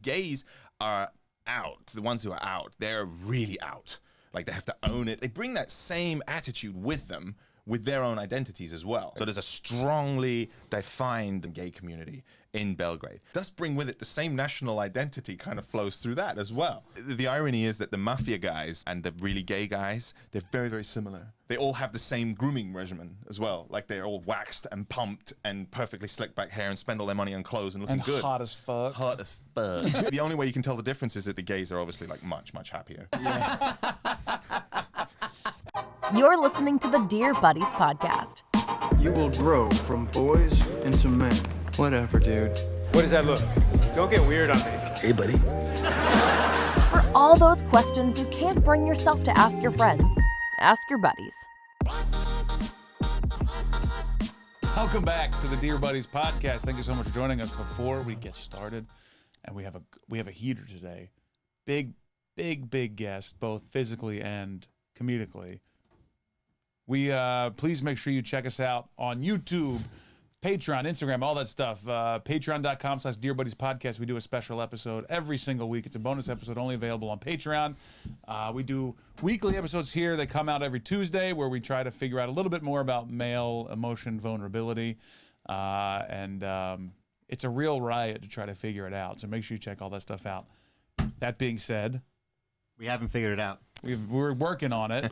gays are out. The ones who are out, they're really out. Like, they have to own it. They bring that same attitude with them, with their own identities as well. So there's a strongly defined gay community in Belgrade. Thus bring with it the same national identity kind of flows through that as well. The irony is that the mafia guys and the really gay guys, they're very, very similar. They all have the same grooming regimen as well. Like, they're all waxed and pumped and perfectly slicked back hair and spend all their money on clothes and looking good. Hot as fuck. Hot as fuck. The only way you can tell the difference is that the gays are obviously like much, much happier. Yeah. You're listening to the Dear Buddies podcast. You will grow from boys into men. Whatever, dude. What does that look? Don't get weird on me. Hey, buddy. For all those questions you can't bring yourself to ask your friends, ask your buddies. Welcome back to the Dear Buddies podcast. Thank you so much for joining us. Before we get started, and we have a heater today. Big guest, both physically and comedically. We please make sure you check us out on YouTube, Patreon, Instagram, all that stuff. Patreon.com/DearBuddiesPodcast. We do a special episode every single week. It's a bonus episode only available on Patreon. We do weekly episodes here. They come out every Tuesday where we try to figure out a little bit more about male emotion vulnerability. And it's a real riot to try to figure it out. So make sure you check all that stuff out. That being said, we haven't figured it out. We're working on it.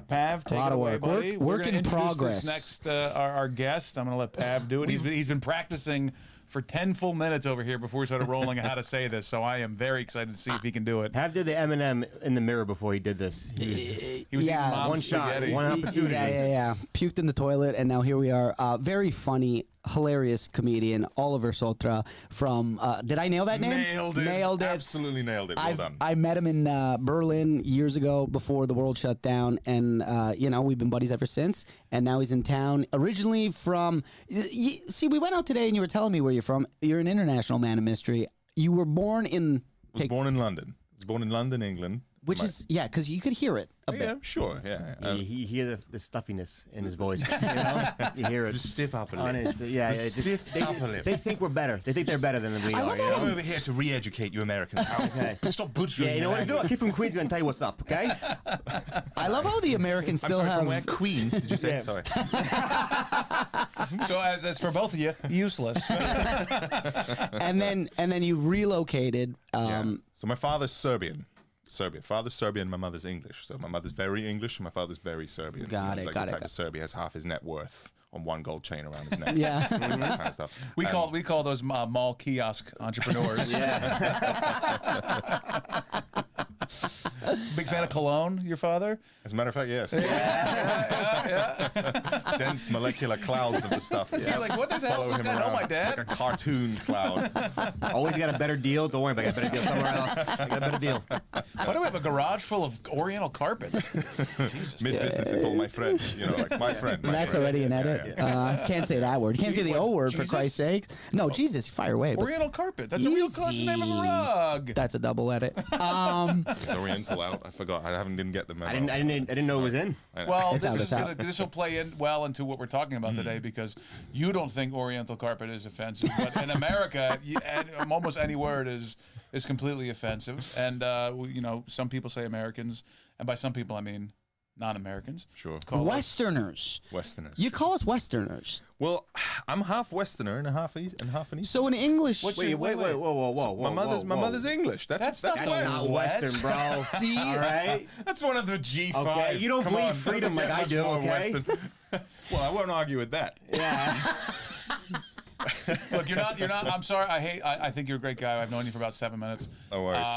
Pav, take it away, buddy. Work in progress. This next, our guest. I'm going to let Pav do it. He's been practicing for 10 full minutes over here before we started rolling how to say this, so I am very excited to see if he can do it. Pav did the M&M in the mirror before he did this. He was eating mom's one spaghetti. shot, one opportunity. Yeah. Puked in the toilet, and now here we are. Very funny, hilarious comedian, Oliver Sotra from, did I nail that name? Nailed it. Absolutely nailed it. Well done. I met him in Berlin years ago before the world shut down, and, we've been buddies ever since, and now he's in town. Originally from, see, we went out today, and you were telling me where you're from. You're an international man of mystery. You were born in... I was born in London. I was born in London, England. Which is, because you could hear it a bit. Yeah, sure, yeah. You hear the stuffiness in his voice, you know? You hear it. The stiff upper lip. Honestly, yeah. Stiff upper lip. They think we're better. They think they're better than we are. I'm over here to re-educate you Americans. Okay. Stop butchering. Yeah, you know what to do? A kid from Queens is going to tell you what's up, okay? I love how the Americans still have... from where? Queens, did you say? Yeah. Sorry. So as for both of you, useless. and then you relocated. So my father's Serbian. Father's Serbian, my mother's English. So my mother's very English and my father's very Serbian. Got it. The type of Serbia has half his net worth on one gold chain around his neck. Yeah. That kind of stuff. We call those mall kiosk entrepreneurs. Big fan of cologne, your father? As a matter of fact, yes. Yeah. Dense molecular clouds of the stuff. Yeah. You're like, what the hell does this guy know my dad? Like a cartoon cloud. Always got a better deal. Don't worry about it. I got a better deal somewhere else. I got a better deal. Why do we have a garage full of Oriental carpets? Jesus. Mid-business, it's all my friend. Like my friend. That's already an edit. Can't say that word. You can't say the O word, for Christ's sakes. No, Jesus, fire away. Oriental carpet. That's a real carpet. That's the name of a rug. That's a double edit. Is Oriental out? I forgot. didn't get the memo. I didn't know it was in. Well, this will play in well into what we're talking about today, because you don't think Oriental carpet is offensive, but in America, almost any word is completely offensive. And some people say Americans, and by some people I mean non-Americans. Sure. Westerners. You call us Westerners. Well, I'm half Westerner and half an Eastern. So in English, wait, whoa. My mother's English. That's not Western, bro. See, all right. That's one of the G5. Okay, you don't believe freedom like I do, okay? Well, I won't argue with that. Yeah. Look, you're not. I'm sorry. I think you're a great guy. I've known you for about 7 minutes. No worries.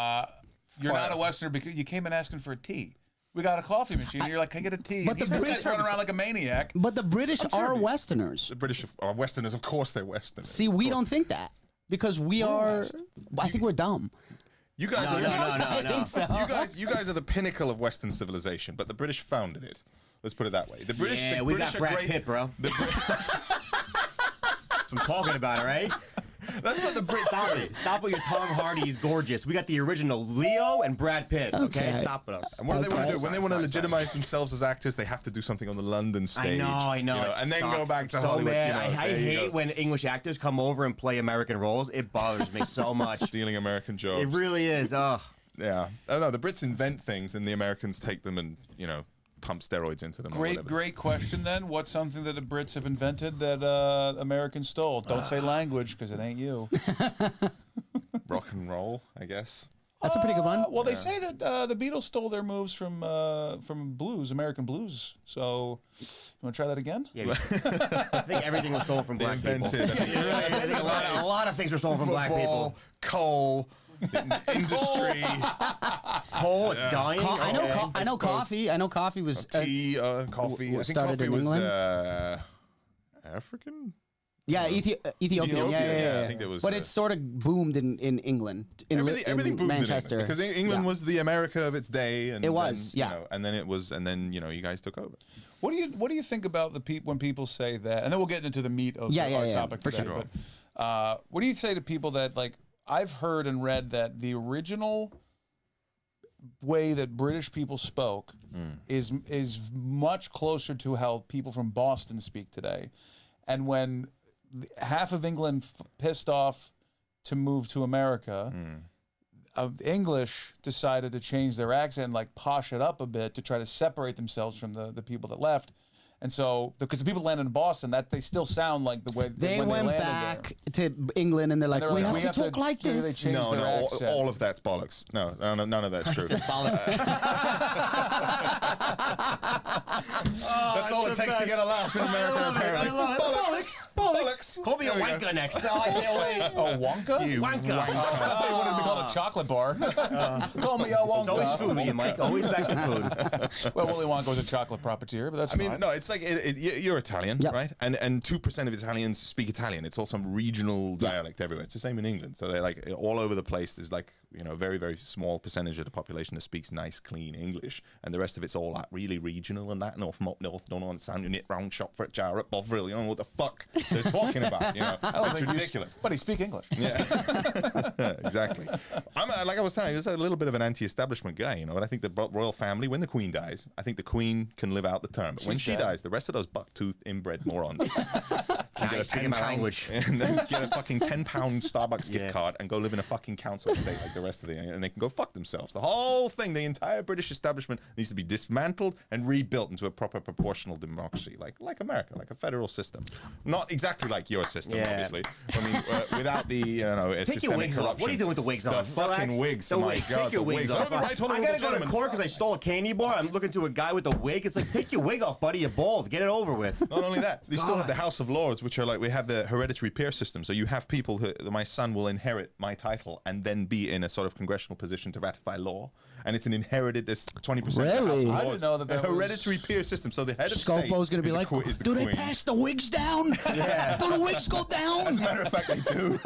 You're not a Westerner because you came in asking for a tea. We got a coffee machine. You're like, can I get a tea? But these guys running around like a maniac. But the British are Westerners. The British are Westerners. Of course they're Westerners. See, we don't think that because we are. I think we're dumb. You guys are. No. I think so. You guys are the pinnacle of Western civilization, but the British founded it. Let's put it that way. The British. Yeah, we got Brad Pitt, bro. That's what I'm talking about, all right? That's what the Brits Stop do. it. Stop with your Tom Hardy. He's gorgeous. We got the original Leo and Brad Pitt. Okay, stop with us. And what do they want to do? When they want to Sorry. legitimize themselves as actors, they have to do something on the London stage. I know. you It and then go sucks. back to so Hollywood. Bad. You know, I there you hate go. when English actors come over and play American roles. It bothers me so much. Stealing American jobs. It really is. Oh. Yeah. Oh, no, the Brits invent things, and the Americans take them and, pump steroids into them. Great question then. What's something that the Brits have invented that Americans stole? Don't say language because it ain't you. Rock and roll, I guess. That's a pretty good one. Well, they say that the Beatles stole their moves from blues, American blues. So, you want to try that again? Yeah, I think everything was stolen from They black people. invented I think a lot of things were stolen from black people. Football, coal, industry, Coal, it's dying. I know coffee. I know coffee was tea, coffee. I think started coffee in was England. African. Ethiopian. Yeah. I think it was. But it sort of boomed in England. Everything boomed Manchester. in England, because England was the America of its day, and It was, then, and then you guys took over. What do you think about the when people say that? And then we'll get into the meat of our topic for today. sure. But what do you say to people that, like, I've heard and read that the original way that British people spoke is much closer to how people from Boston speak today, and when half of England pissed off to move to America, English decided to change their accent, like posh it up a bit to try to separate themselves from the people that left. And so, because the people landed in Boston, that they still sound like the way They when went they landed back to England and they're like, we have to talk like they this. changed No, their accent. all of that's bollocks. No, none of that's true. That's all it takes to get a laugh in America, apparently. Bollocks. Call me a wanker next. Oh, I can't wait. Oh, Wonka? You Wanker. I thought you wanted to be called a chocolate bar. Call me a Wonka. It's always food with you, Mike. Always back to food. Well, Willy Wonka was a chocolate profiteer, but that's fine. No, it's like you're Italian, Yep. right? And 2% of Italians speak Italian. It's all some regional dialect everywhere. It's the same in England. So they're like all over the place. There's like a very, very small percentage of the population that speaks nice, clean English, and the rest of it's all like really regional and that. North, don't understand. You knit round shop for a jar at Bovril. You don't know what the fuck they're talking about. It's ridiculous. But he speak English. Yeah, exactly. I'm like I was saying, I was a little bit of an anti-establishment guy, but I think the royal family, when the Queen dies, I think the Queen can live out the term. But when she dies, the rest of those buck-toothed inbred morons can get a Speaking my language. and then get a fucking £10 Starbucks gift card and go live in a fucking council estate like the rest of and they can go fuck themselves. The whole thing, the entire British establishment needs to be dismantled and rebuilt into a proper proportional democracy, like America, like a federal system. Not exactly like your system, obviously. I mean, without the Take your wigs off. What are you doing with the wigs on? The fucking wigs. The Oh my wigs. God, Take your the wigs wigs. off. Oh, the right honorable I gotta go to gentleman. court because I stole a candy bar. I'm looking to a guy with a wig. It's like, take your wig off, buddy. You're bald. Get it over with. Not only that, they still have the House of Lords, which are like, we have the hereditary peer system. So you have people who, my son will inherit my title and then be in a sort of congressional position to ratify law. And it's an inherited, this 20% of the House of Really? Lords. I didn't know that a hereditary peer system. So the head of state Scopo's going to be is like, is the do they Queen. pass the wigs down? Yeah. Do the wigs go down? As a matter of fact, they do.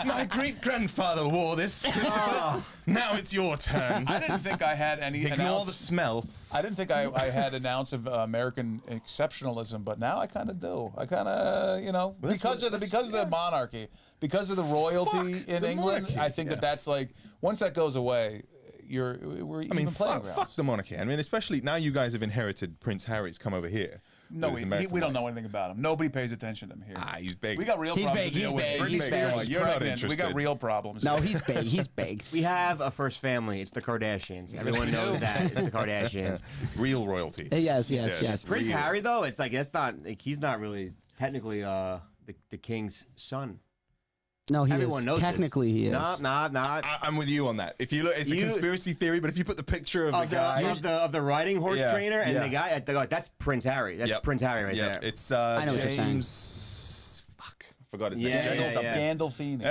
My great-grandfather wore this, Christopher. Now it's your turn. I didn't think I had any Ignore the smell. I didn't think I had an ounce of American exceptionalism, but now I kind of do. I kind of, because of the monarchy, because of the royalty in the England. monarchy, I think that's like, once that goes away, we're even playing grounds. Fuck the monarchy. I mean, especially now you guys have inherited Prince Harry's come over here. No, with his we American don't wife. know anything about him. Nobody pays attention to him here. He's big. We got real He's problems big, to deal he's with. big, Britney he's Spears big. is You're not pregnant. We got interested. real problems. No, here. he's big. He's big. We have a first family. It's the Kardashians. Everyone knows that. It's the Kardashians. Real royalty. Yes. Prince Harry, though, it's like that's not. Like, he's not really technically the king's son. No, he Everyone is. knows Technically, this. he is. Nah. I'm with you on that. If you look, it's a conspiracy theory, but if you put the picture of the guy of the riding horse trainer and the guy, that's Prince Harry. That's Prince Harry right there. It's know what you're saying. James. Fuck, I forgot his name. Yeah. Gandolfini.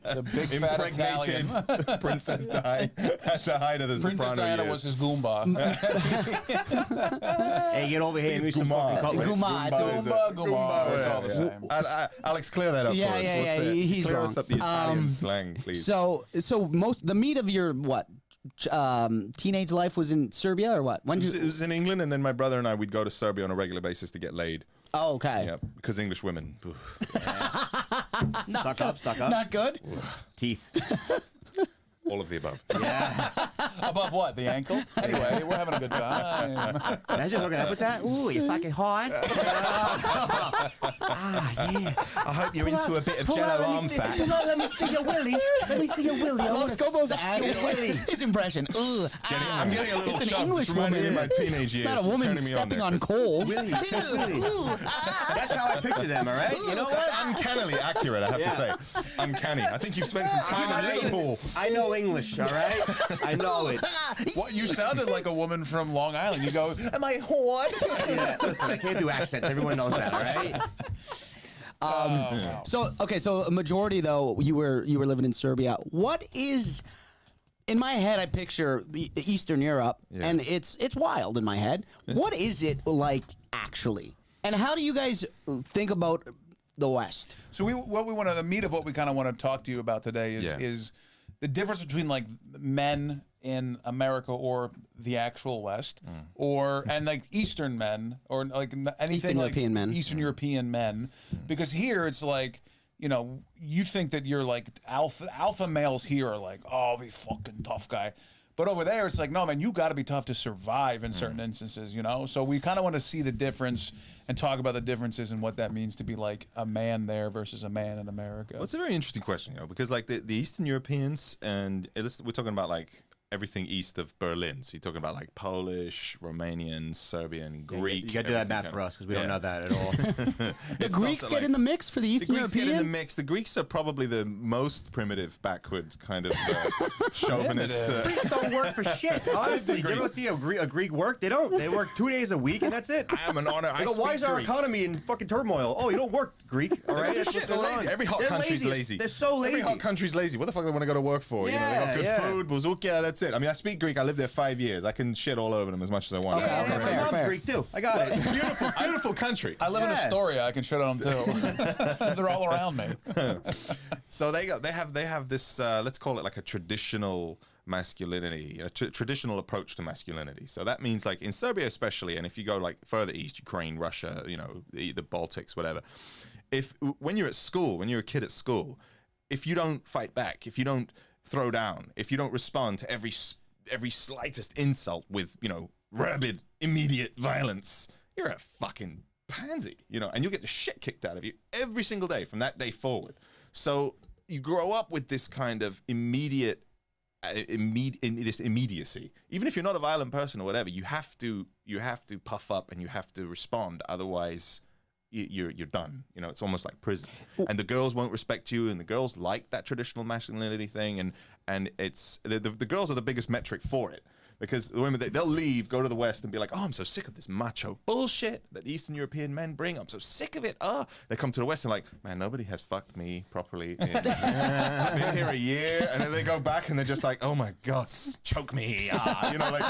It's a big fat Italian. Impregnated Princess Di at the height of the Princess Soprano Diana years. was his Goomba. Hey, get over here and It's do some fucking cutlery. Goomba. Goomba. It's all the same. Alex, clear that up Yeah, for us. yeah, What's yeah, it? he's Clear wrong. us up the Italian slang, please. So the meat of your teenage life was in Serbia or what? When It was in England, and then my brother and I, we'd go to Serbia on a regular basis to get laid. Oh, okay. Yeah, because English women. Stuck up. Not good. Teeth. All of the above. Yeah. Above what? The ankle? Anyway, we're having a good time. Imagine hooking up with that. Ooh, you're fucking hot. Yeah. I hope you're into a bit of jello arm fat. Let me see your willy. Let me see your willy. I love Scopo's his impression. Ugh, I'm getting a little it's an chuffed. English It's reminding me of woman. my teenage years. It's not a woman turning me on stepping there, on Chris. coals. That's how I picture them, all right? You know That's what? uncannily accurate, I have to say. Uncanny. I think you've spent some time in Liverpool. I know English, all right? I know it. What, you sounded like a woman from Long Island. You go, am I hot? Yeah, listen, I can't do accents. Everyone knows that, all right? So a majority though you were living in Serbia. What is in my head? I picture Eastern Europe, and it's wild in my head. What is it like actually, and how do you guys think about the West? So the meat of what we kind of want to talk to you about today is the difference between like men in America or the actual West, and like Eastern men or like anything Eastern like European men. Eastern European men, because here it's like, you know, you think that you're like alpha males here are like, oh, the fucking tough guy. But over there, it's like, no, man, you got to be tough to survive in certain instances, you know? So we kind of want to see the difference and talk about the differences and what that means to be like a man there versus a man in America. Well, it's a very interesting question, you know, because like the Eastern Europeans, and we're talking about like everything east of Berlin. So you're talking about like Polish, Romanian, Serbian, Greek. You got to do that map for us because we don't know that at all. The Greeks get in the mix for the Eastern Greeks European? get in the mix. The Greeks are probably the most primitive, backward kind of chauvinist. Greeks don't work for shit. Honestly, you ever see a Greek work? They don't. They work 2 days a week and that's it. I am an honor. They go, why is our economy in fucking turmoil? Oh, you don't work, Greek. All right, They're shit. They're lazy. Every hot country's lazy. They're so lazy. Every hot country's lazy. What the fuck do they want to go to work for? You know, they got good food, bouzoukia, that's it. I mean, I speak Greek. I lived there 5 years. I can shit all over them as much as I want. My mom's Greek too. I got it. Beautiful, beautiful country. I live in Astoria. I can shit on them too. They're all around me. So they have this let's call it like a traditional masculinity, a traditional approach to masculinity. So that means like in Serbia especially, and if you go like further east, Ukraine, Russia, you know, the Baltics, whatever. When you're at school, when you're a kid at school, if you don't fight back, if you don't throw down, if you don't respond to every slightest insult with, you know, rabid, immediate violence, you're a fucking pansy, you know, and you'll get the shit kicked out of you every single day from that day forward. So you grow up with this kind of immediacy. Even if you're not a violent person or whatever, you have to puff up and you have to respond. Otherwise, you're done. You know, it's almost like prison. And the girls won't respect you, and the girls like that traditional masculinity thing, and it's the girls are the biggest metric for it. Because the women, they'll leave, go to the West, and be like, oh, I'm so sick of this macho bullshit that the Eastern European men bring. I'm so sick of it. Oh, they come to the West and like, man, nobody has fucked me properly. I've been here a year. And then they go back and they're just like, oh my God, choke me. You know, like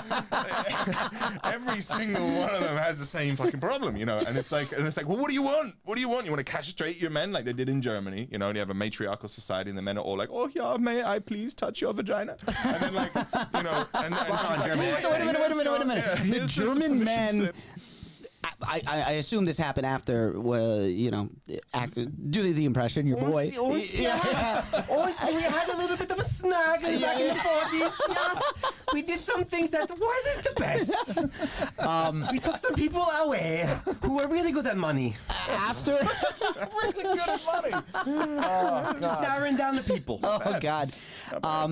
every single one of them has the same fucking problem, you know. And it's like, well, what do you want? What do you want? You want to castrate your men like they did in Germany, you know, and you have a matriarchal society and the men are all like, oh yeah, may I please touch your vagina? And then like, you know, and So wait a minute. Yeah, The German men. I assume this happened after, you know, do the impression, your boy. Oh, we had a little bit of a snag back in the 40s. Yes, we did some things that wasn't the best. We took some people away who were really good at money. After really good at money. Oh, Just narrowing down the people. Oh God.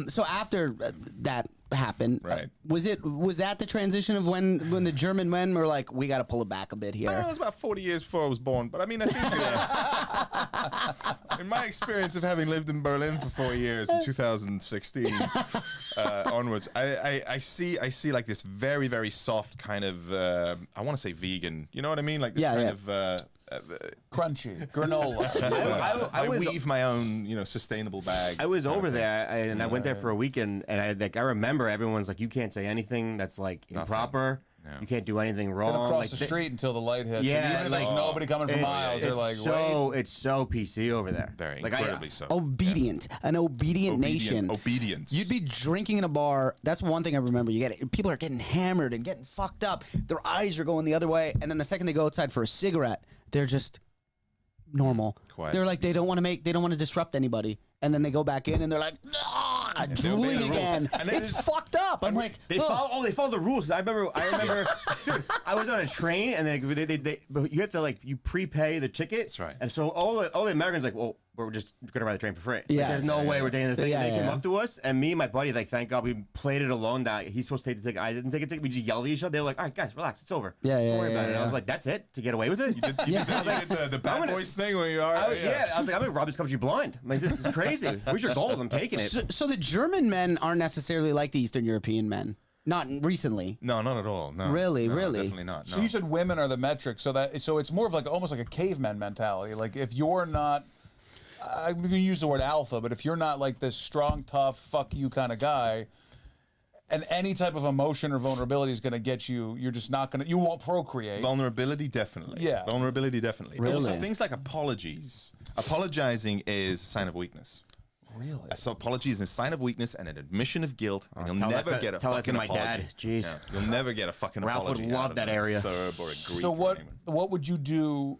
So after that happened, Right. Was that the transition of when the German men were like, we got to pull it back a bit I don't know, here? it was about 40 years before I was born, but I mean, I think in my experience of having lived in Berlin for 4 years in 2016 onwards, I see like this very, very soft kind of, I want to say vegan, you know what I mean? Like this of Crunchy granola. I weave my own, you know, sustainable bag. I was over there and I went there for a weekend and I remember everyone's like, you can't say anything that's like improper. You can't do anything wrong. Then across the street until the light hits. Yeah, and even if there's nobody coming for miles, they're like, wait. It's so PC over there. Very like, incredibly so. Obedient, an obedient nation. Obedience. You'd be drinking in a bar. That's one thing I remember. People are getting hammered and getting fucked up. Their eyes are going the other way, and then the second they go outside for a cigarette, they're just normal. Quiet. They're like they don't want to disrupt anybody, and then they go back in and they're like, drooling again. And it's fucked up. I'm like, they follow the rules. I remember, dude, I was on a train and but you have to you prepay the ticket. That's right. And so all the Americans well, we're just gonna ride the train for free. Yeah. There's no way we're taking the thing. Yeah, They came yeah. up to us, and me and my buddy, thank God we played it alone that he's supposed to take the ticket. I didn't take a ticket. We just yelled at each other. They were like, all right, guys, relax, it's over. Yeah, Don't worry about it. yeah. I was like, that's it? To get away with it? You did the bad boys thing where you are. I was like, I'm gonna rob this country blind. I'm like, this is crazy. Where's your gold? I'm taking it. So the German men aren't necessarily like the Eastern European men. Not recently. No, not at all. No. Really, No, really? Definitely not. No. So you said women are the metric, so it's more of almost like a caveman mentality. Like if you're not, I'm going to use the word alpha, but if you're not like this strong, tough, fuck you kind of guy, and any type of emotion or vulnerability is going to get you, you're just not going to, you won't procreate. Vulnerability, definitely. Yeah. Vulnerability, definitely. Really? Also, things like apologies. Apologizing is a sign of weakness. Really? So apology is a sign of weakness and an admission of guilt, and you'll tell never that to- get a tell that fucking to my apology. dad. Jeez. Yeah, you'll never get a fucking Ralph would apology. love out of that a area. Serb or a Greek. So or anyone. what would you do?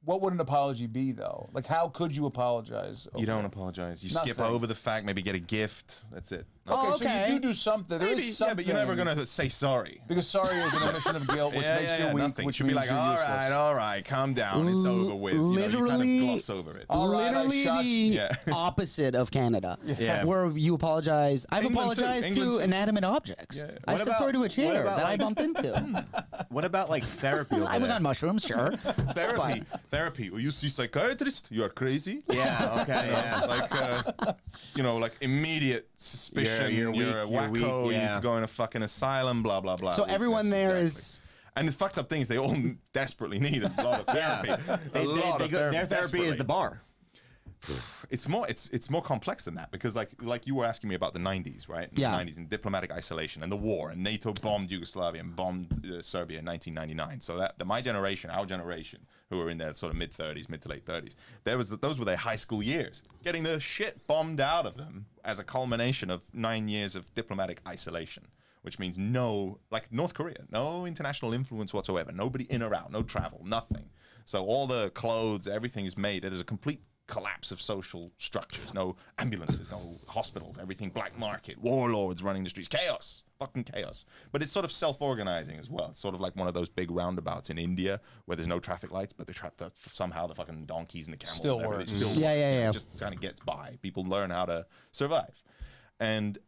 What would an apology be though? Like how could you apologize? You don't apologize. You skip Nothing. over the fact. Maybe get a gift. That's it. Oh, So okay. you do something. There Maybe, is something. yeah, but you're never gonna say sorry. Because sorry is an admission of guilt, which makes you weak, nothing. which Should be means like, you're useless. all right, calm down. It's over with. You kind Literally- of gloss over it. All right, I Literally shot the you. Yeah. opposite of Canada. Yeah. Where you apologize. I've England too. apologized England to too. inanimate objects. Yeah. I What said about- sorry to a what chair about, that I like- bumped into. What about therapy over I was there? on mushrooms, sure. Therapy. Well, you see psychiatrist, you are crazy. Yeah, okay, yeah. Like immediate suspicion. You're You're a weak, you're wacko. weak, You need yeah. to go in a fucking asylum. Blah blah blah. So everyone Weakness, there exactly. is. And the fucked up thing is they all desperately need a lot of therapy. A lot of therapy. Their therapy is the desperately. bar. It's more complex than that because like you were asking me about the 90s, right? Yeah. The 90s and diplomatic isolation and the war, and NATO bombed Yugoslavia and bombed Serbia in 1999. So that my generation, our generation, who were in their sort of mid to late 30s, those were their high school years, getting the shit bombed out of them as a culmination of 9 years of diplomatic isolation. Which means like North Korea, no international influence whatsoever, nobody in or out, no travel, nothing. So all the clothes, everything is made. There's a complete collapse of social structures, no ambulances, no hospitals, everything black market, warlords running the streets, chaos, fucking chaos. But it's sort of self-organizing as well. It's sort of like one of those big roundabouts in India where there's no traffic lights, but somehow the fucking donkeys and the camels Still and everything works. still Yeah, works. yeah, You know, yeah. it just kind of gets by. People learn how to survive. And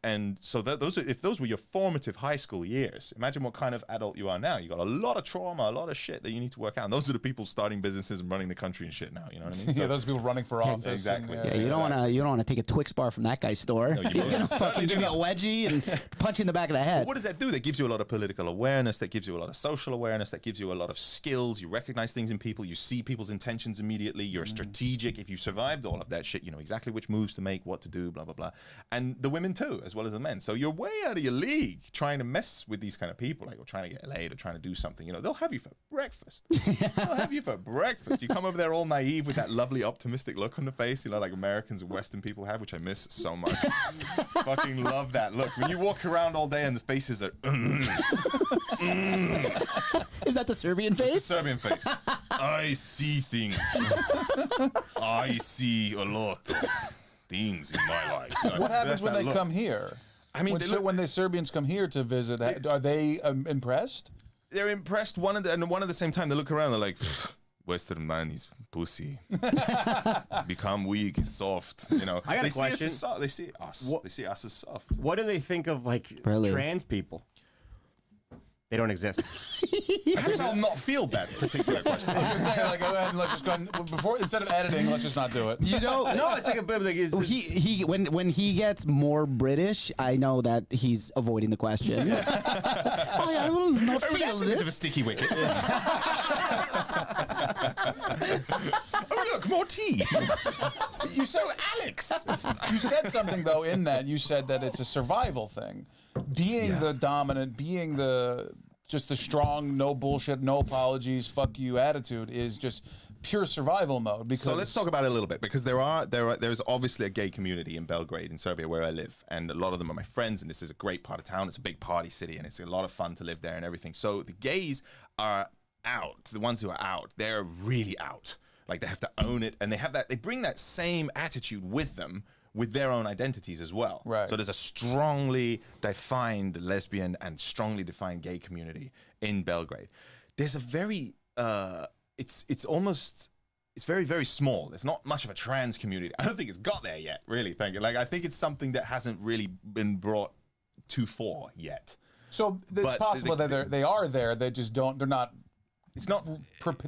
so if those were your formative high school years, imagine what kind of adult you are now. You got a lot of trauma, a lot of shit that you need to work out. And those are the people starting businesses and running the country and shit now. You know what I mean? Yeah, So- those people running for office. exactly. And, Yeah, you don't want to take a Twix bar from that guy's store. you He's gonna most fucking certainly give do you a wedgie and punch you in the back of the head. What does that do? That gives you a lot of political awareness. That gives you a lot of social awareness. That gives you a lot of skills. You recognize things in people. You see people's intentions immediately. You're strategic. If you survived all of that shit, you know exactly which moves to make, what to do, blah, blah, blah. And the women too, as well as the men. So you're way out of your league trying to mess with these kind of people, like, or trying to get laid or trying to do something. You know, they'll have you for breakfast. They'll have you for breakfast. You come over there all naive with that lovely optimistic look on the face, you know, like Americans and Western people have, which I miss so much. Fucking love that look. When you walk around all day and the faces are Is that the Serbian It's a face? Serbian face. I see things. I see a lot of things in my life. What happens That's when that they look. come here? I mean, when the Serbians come here to visit, are they impressed? they're impressed. One at the same time, they look around. They're like, Western man is pussy. Become weak, he's soft. You know, I got a they see us question. as soft. They see us. What- They see us as soft. What do they think of Really? trans people? They don't exist. How does that not feel that particular question? I was gonna say, like, go ahead and let's just go before instead of editing, let's just not do it. You know, No, it's like a bit like it's, when he gets more British, I know that he's avoiding the question. I will not Oh, feel that's a bit of a this. sticky wicket. Oh, look, more tea. You said, Alex. you said something though in that you said that it's a survival thing, being the dominant, being the just the strong, no bullshit, no apologies, fuck you attitude is just pure survival mode. Because so let's talk about it a little bit, because there's obviously a gay community in Belgrade, in Serbia, where I live, and a lot of them are my friends, and this is a great part of town. It's a big party city, and it's a lot of fun to live there and everything. So the gays are out. The ones who are out, they're really out. Like, they have to own it, and they bring that same attitude with them, with their own identities as well. Right. So there's a strongly defined lesbian and strongly defined gay community in Belgrade. There's a very it's very, very small. There's not much of a trans community. I don't think it's got there yet, really. Thank you. Like, I think it's something that hasn't really been brought to fore yet. So it's possible that they are there. They just don't. They're not. It's not.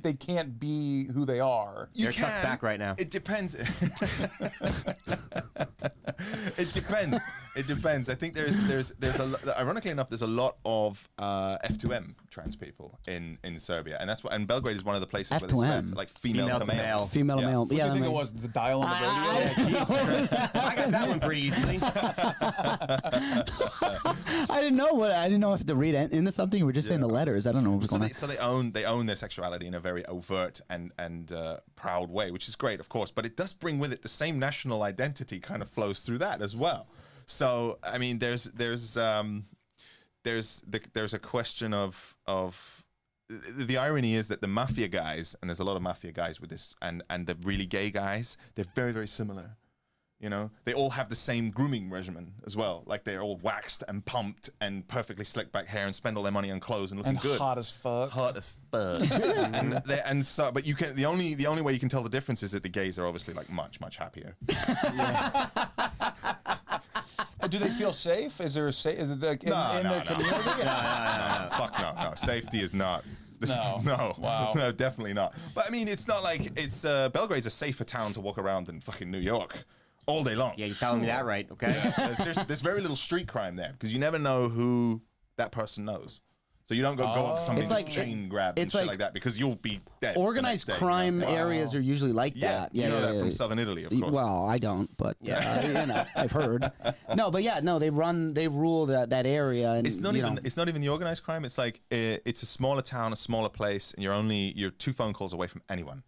They can't be who they are. They're tucked back right now. It depends. It depends. It depends. I think there's ironically enough, there's a lot of F2M trans people in Serbia, and that's what. And Belgrade is one of the places F2M. where it's like female to male. Female to male. What do you think it was? The dial on the radio? I got that one pretty easily. I didn't know if to read into something. We're just saying the letters. I don't know what was going on. So they own their sexuality in a very overt and proud way, which is great, of course. But it does bring with it the same national identity kind of flows through that as well. So I mean, there's a question of the irony is that the mafia guys, and there's a lot of mafia guys with this, and the really gay guys, they're very, very similar. You know, they all have the same grooming regimen as well. Like, they're all waxed and pumped and perfectly slicked back hair and spend all their money on clothes and looking good. Hot as fuck. Hot as fuck. and so, but you can. The only way you can tell the difference is that the gays are obviously like much, much happier. Do they feel safe? Is there a safe? Is it like in their community? No. Fuck no. Safety is not. No. No. Wow. No, definitely not. But I mean, it's not like it's Belgrade's a safer town to walk around than fucking New York. All day long. Yeah, you're telling me that right, okay? There's very little street crime there, because you never know who that person knows. So you don't go up to somebody It's and like- just chain grab and it's shit like like that, because you'll be dead. Organized the next day, crime you know? areas are usually like Yeah, that. you know that from southern Italy, of course. Well, I don't, but you know, I've heard. No, but yeah, no, they rule that area, and It's not even the organized crime. It's like it's a smaller town, a smaller place, and you're 2 phone calls away from anyone.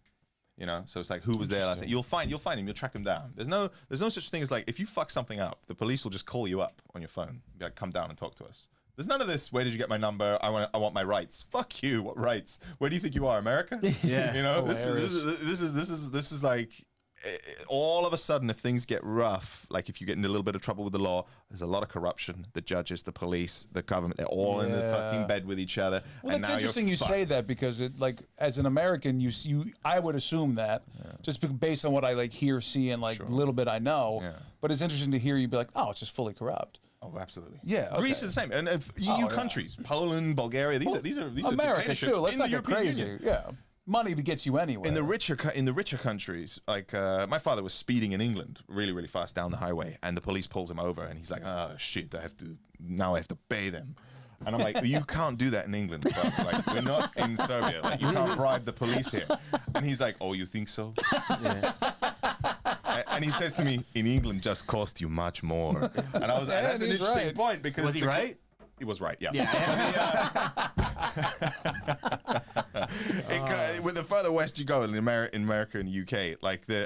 You know, so it's like, who was there last night? You'll find him. You'll track him down. There's no such thing as like, if you fuck something up, the police will just call you up on your phone. Be like, come down and talk to us. There's none of this. Where did you get my number? I want my rights. Fuck you. What rights? Where do you think you are, America? Yeah. You know, this is like, all of a sudden, if things get rough, like if you get into a little bit of trouble with the law, there's a lot of corruption. The judges, the police, the government, they're all in the fucking bed with each other. Well, and it's now interesting you're you fucked. say that, because it, like, as an American, I would assume that just based on what I like hear, see, and like little bit I know. Yeah. But it's interesting to hear you be like, oh, it's just fully corrupt. Oh, absolutely. Yeah, okay. Greece is the same, and EU countries, Poland, Bulgaria. These are America dictatorships too. Let's in not the get European crazy. Union. Yeah, money gets you anywhere. In the richer countries, like my father was speeding in England really, really fast down the highway, and the police pulls him over, and he's like, "Oh shit, I have to pay them." And I'm like, you can't do that in England, bro. Like, we're not in Serbia. Like, you can't bribe the police here. And he's like, oh, you think so? Yeah. And he says to me, in England, just cost you much more. And I was, and that's an interesting point, because Was he right? He was right, yeah. With the further west you go, in America and UK,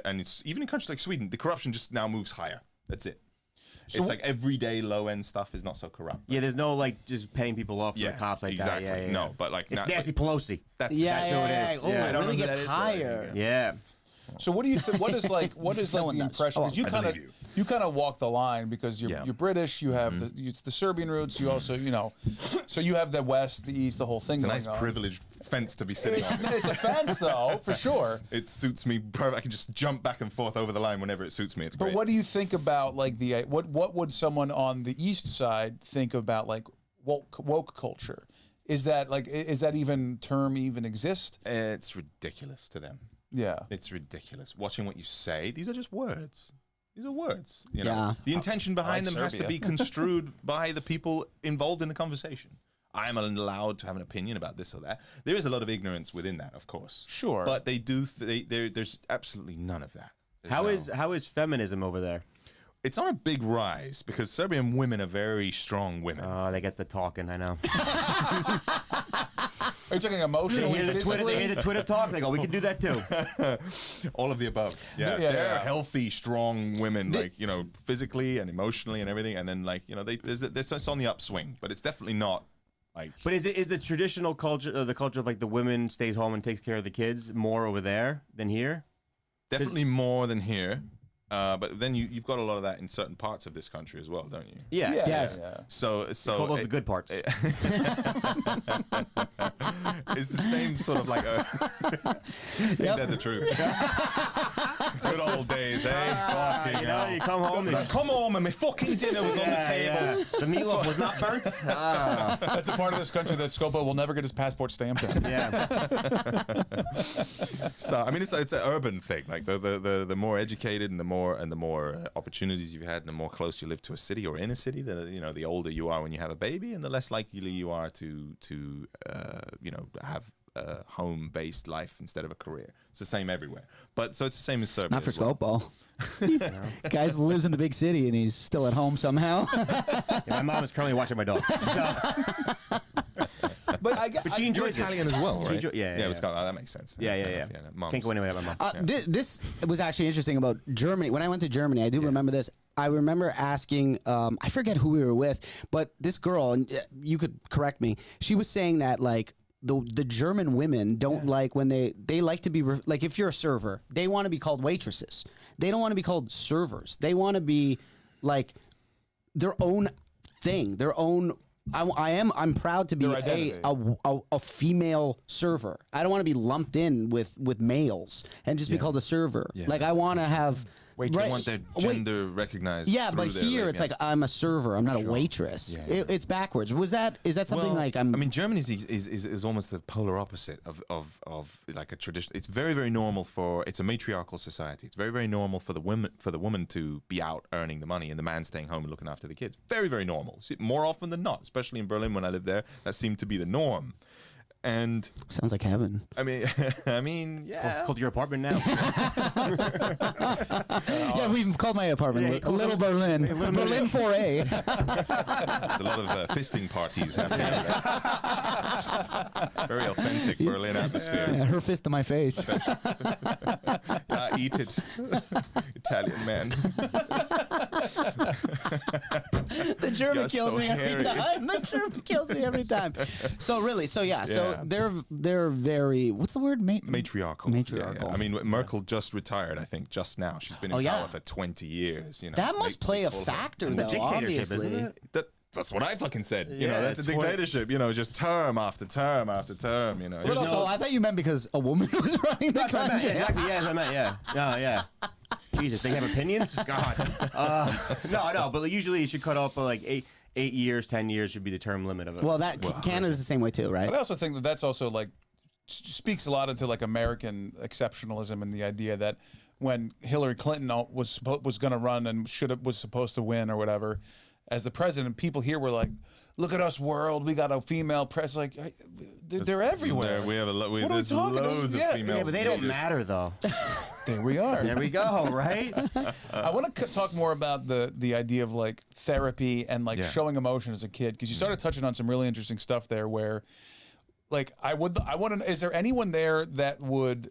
and it's even in countries like Sweden, the corruption just now moves higher. That's it. So it's like everyday low end stuff is not so corrupt. Yeah, there's no like just paying people off for the cops like exactly. that. Yeah. No, but like it's Nancy Pelosi. That's who it is. Oh, Yeah. it really gets higher. Yeah. So what do you think? What is like the impression? Because you kind of walk the line, because you're British. You have the Serbian roots. You also so you have the West, the East, the whole thing. It's a going nice on. privileged fence to be sitting on. It's a fence, though, for sure. It suits me perfect. I can just jump back and forth over the line whenever it suits me. It's great. But what do you think about like what would someone on the East side think about like woke culture? Is that even term even exist? It's ridiculous to them. Yeah, it's ridiculous. Watching what you say, these are just words. These are words. You know, Yeah. the intention behind like them has to Serbia. be construed by the people involved in the conversation. I'm allowed to have an opinion about this or that. There is a lot of ignorance within that, of course. Sure, but they do. There's absolutely none of that. How is feminism over there? it's on a big rise because Serbian women are very strong women. Oh, they get the talking, I know. Are you talking emotionally, physically? They hear the Twitter talk, they go, we can do that too. All of the above. Yeah, Yeah, they're yeah. healthy, strong women, like, you know, physically and emotionally and everything. And then, like, you know, it's on the upswing, but it's definitely not like. But is the traditional culture, the culture of like the women stays home and takes care of the kids more over there than here? Definitely more than here. But then you've got a lot of that in certain parts of this country as well, don't you? Yeah. Yes. So Call those the good parts. It's the same sort of like. Ain't that the truth? Good old days, eh? Fucking You know, hell. you come home and Come home and my fucking dinner was on the table. The meatloaf was not burnt. Ah, That's a part of this country that Scopo will never get his passport stamped in. yeah. So I mean, it's an urban thing. Like the more educated and the more opportunities you've had, and the more close you live to a city or in a city, the older you are when you have a baby, and the less likely you are to have a home-based life instead of a career. It's the same everywhere. But so it's the same in Serbia. Not for as well. Scopo. Guys lives in the big city and he's still at home somehow. Yeah, my mom is currently watching my dog. But But she enjoys it. Italian as well, She right? enjoy- yeah, it was yeah. kind of, that makes sense. Yeah. Moms. Can't go anywhere without my mom. This was actually interesting about Germany. When I went to Germany, I do remember this. I remember asking, I forget who we were with, but this girl, and you could correct me, she was saying that like the German women don't like when they like to be, like if you're a server, they want to be called waitresses. They don't want to be called servers. They want to be like their own thing, their own. I'm proud to be Their identity. a female server. I don't want to be lumped in with males and just be called a server. Like I want to have. I want their gender recognized. Yeah, through but their here label. it's like I'm a server. I'm not a waitress. It's backwards. Is that something like I'm? I mean, Germany is almost the polar opposite of like a tradition. It's very, very normal it's a matriarchal society. It's very, very normal for the woman to be out earning the money and the man staying home and looking after the kids. Very, very normal. More often than not, especially in Berlin when I lived there, that seemed to be the norm. And Sounds like heaven. I mean, yeah. It's called your apartment now. Yeah, we've called my apartment Little Berlin. Berlin 4A. There's a lot of fisting parties happening. Very authentic Berlin atmosphere. Yeah, her fist to my face. Yeah, eat it, Italian man. The German You're kills so me every hairy. time. The German kills me every time. So they're very, what's the word? Matriarchal. Matriarchal. I mean, Merkel just retired, I think, just now. She's been in power for 20 years. You know, That must play a people- factor, It's a though, dictatorship, obviously. isn't it? That's what I fucking said. You Yeah, know, that's a it's what- dictatorship. You know, just term after term after term. You know, But There's also, I thought you meant because a woman was running the That's what I meant, country. exactly. Yeah, that's what I meant. Yeah. Oh, yeah. Jesus, they have opinions? God. No, but usually you should cut off like 8 years, 10 years should be the term limit of it. Well, Canada's the same way too, right? But I also think that that's also like speaks a lot into like American exceptionalism and the idea that when Hillary Clinton was going to run and was supposed to win or whatever, as the president, people here were like, "Look at us, world! We got a female press. Like, they're everywhere. We have What are we there's talking about? loads of Yeah, females. yeah, but they don't matter though. There we are. There we go, right? I want to talk more about the idea of like therapy and like showing emotion as a kid, because you started touching on some really interesting stuff there. Where, like, I want to. Is there anyone there that would,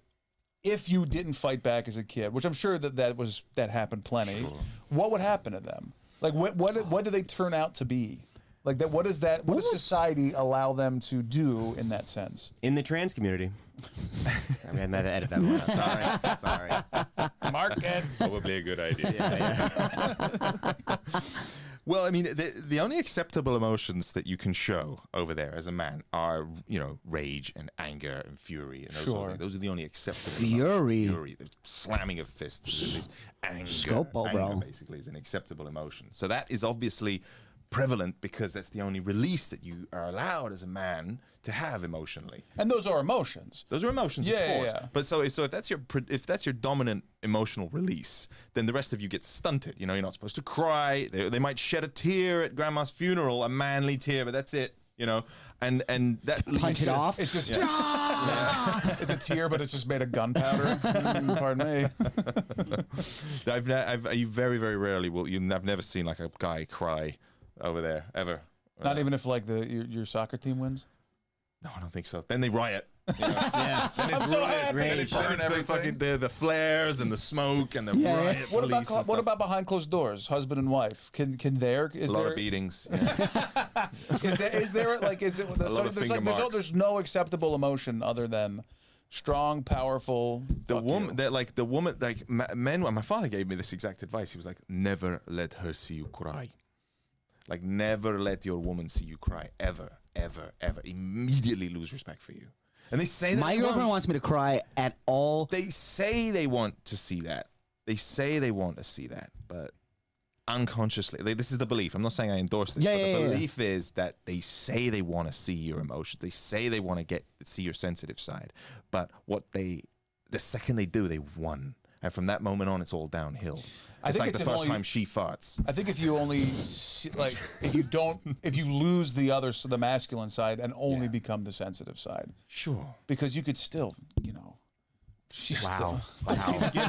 if you didn't fight back as a kid, which I'm sure that happened plenty, what would happen to them? Like, what do they turn out to be? Like that. What does society allow them to do in that sense? In the trans community. I mean, I had to edit that one out. Sorry. Mark it. Probably a good idea. Well, I mean, the only acceptable emotions that you can show over there as a man are, you know, rage and anger and fury and those sort of things. Those are the only acceptable Fury. emotions. Fury, the slamming of fists, this anger. Scopo, bro. Anger basically is an acceptable emotion. So that is obviously prevalent because that's the only release that you are allowed as a man to have emotionally. And those are emotions. Those are emotions, of course. Yeah. But so if that's your dominant emotional release, then the rest of you gets stunted. You know, you're not supposed to cry. They might shed a tear at grandma's funeral, a manly tear, but that's it. you know, and that Punch it off. It's just it's a tear, but it's just made of gunpowder. Pardon me. You very, very rarely will. I've never seen like a guy cry over there ever. Not even if like your soccer team wins. No, I don't think so. Then they riot. You know? Yeah. Then it's I'm so riot. happy. Then it's Burn the everything. fucking the flares and the smoke and the riot What police. about and what stuff. about behind closed doors, husband and wife? Is a lot there of beatings? Yeah. is there like is it lot of there's finger marks. there's no acceptable emotion other than strong, powerful. The fuck woman, you. that like the woman, like men. My father gave me this exact advice. He was like, "Never let her see you cry. Like, never let your woman see you cry. Ever, ever, ever. Immediately lose respect for you." And they say that My girlfriend wants me to cry at all. They say they want to see that. They say they want to see that, but unconsciously, this is the belief. I'm not saying I endorse this, Yeah, but yeah, the yeah. belief is that they say they want to see your emotions. They say they want to see your sensitive side, but the second they do, they've won. And from that moment on, it's all downhill. It's like the first time she farts. I think if you only like if you lose the masculine side and only become the sensitive side, Sure. because you could still, you know. She's Wow. still,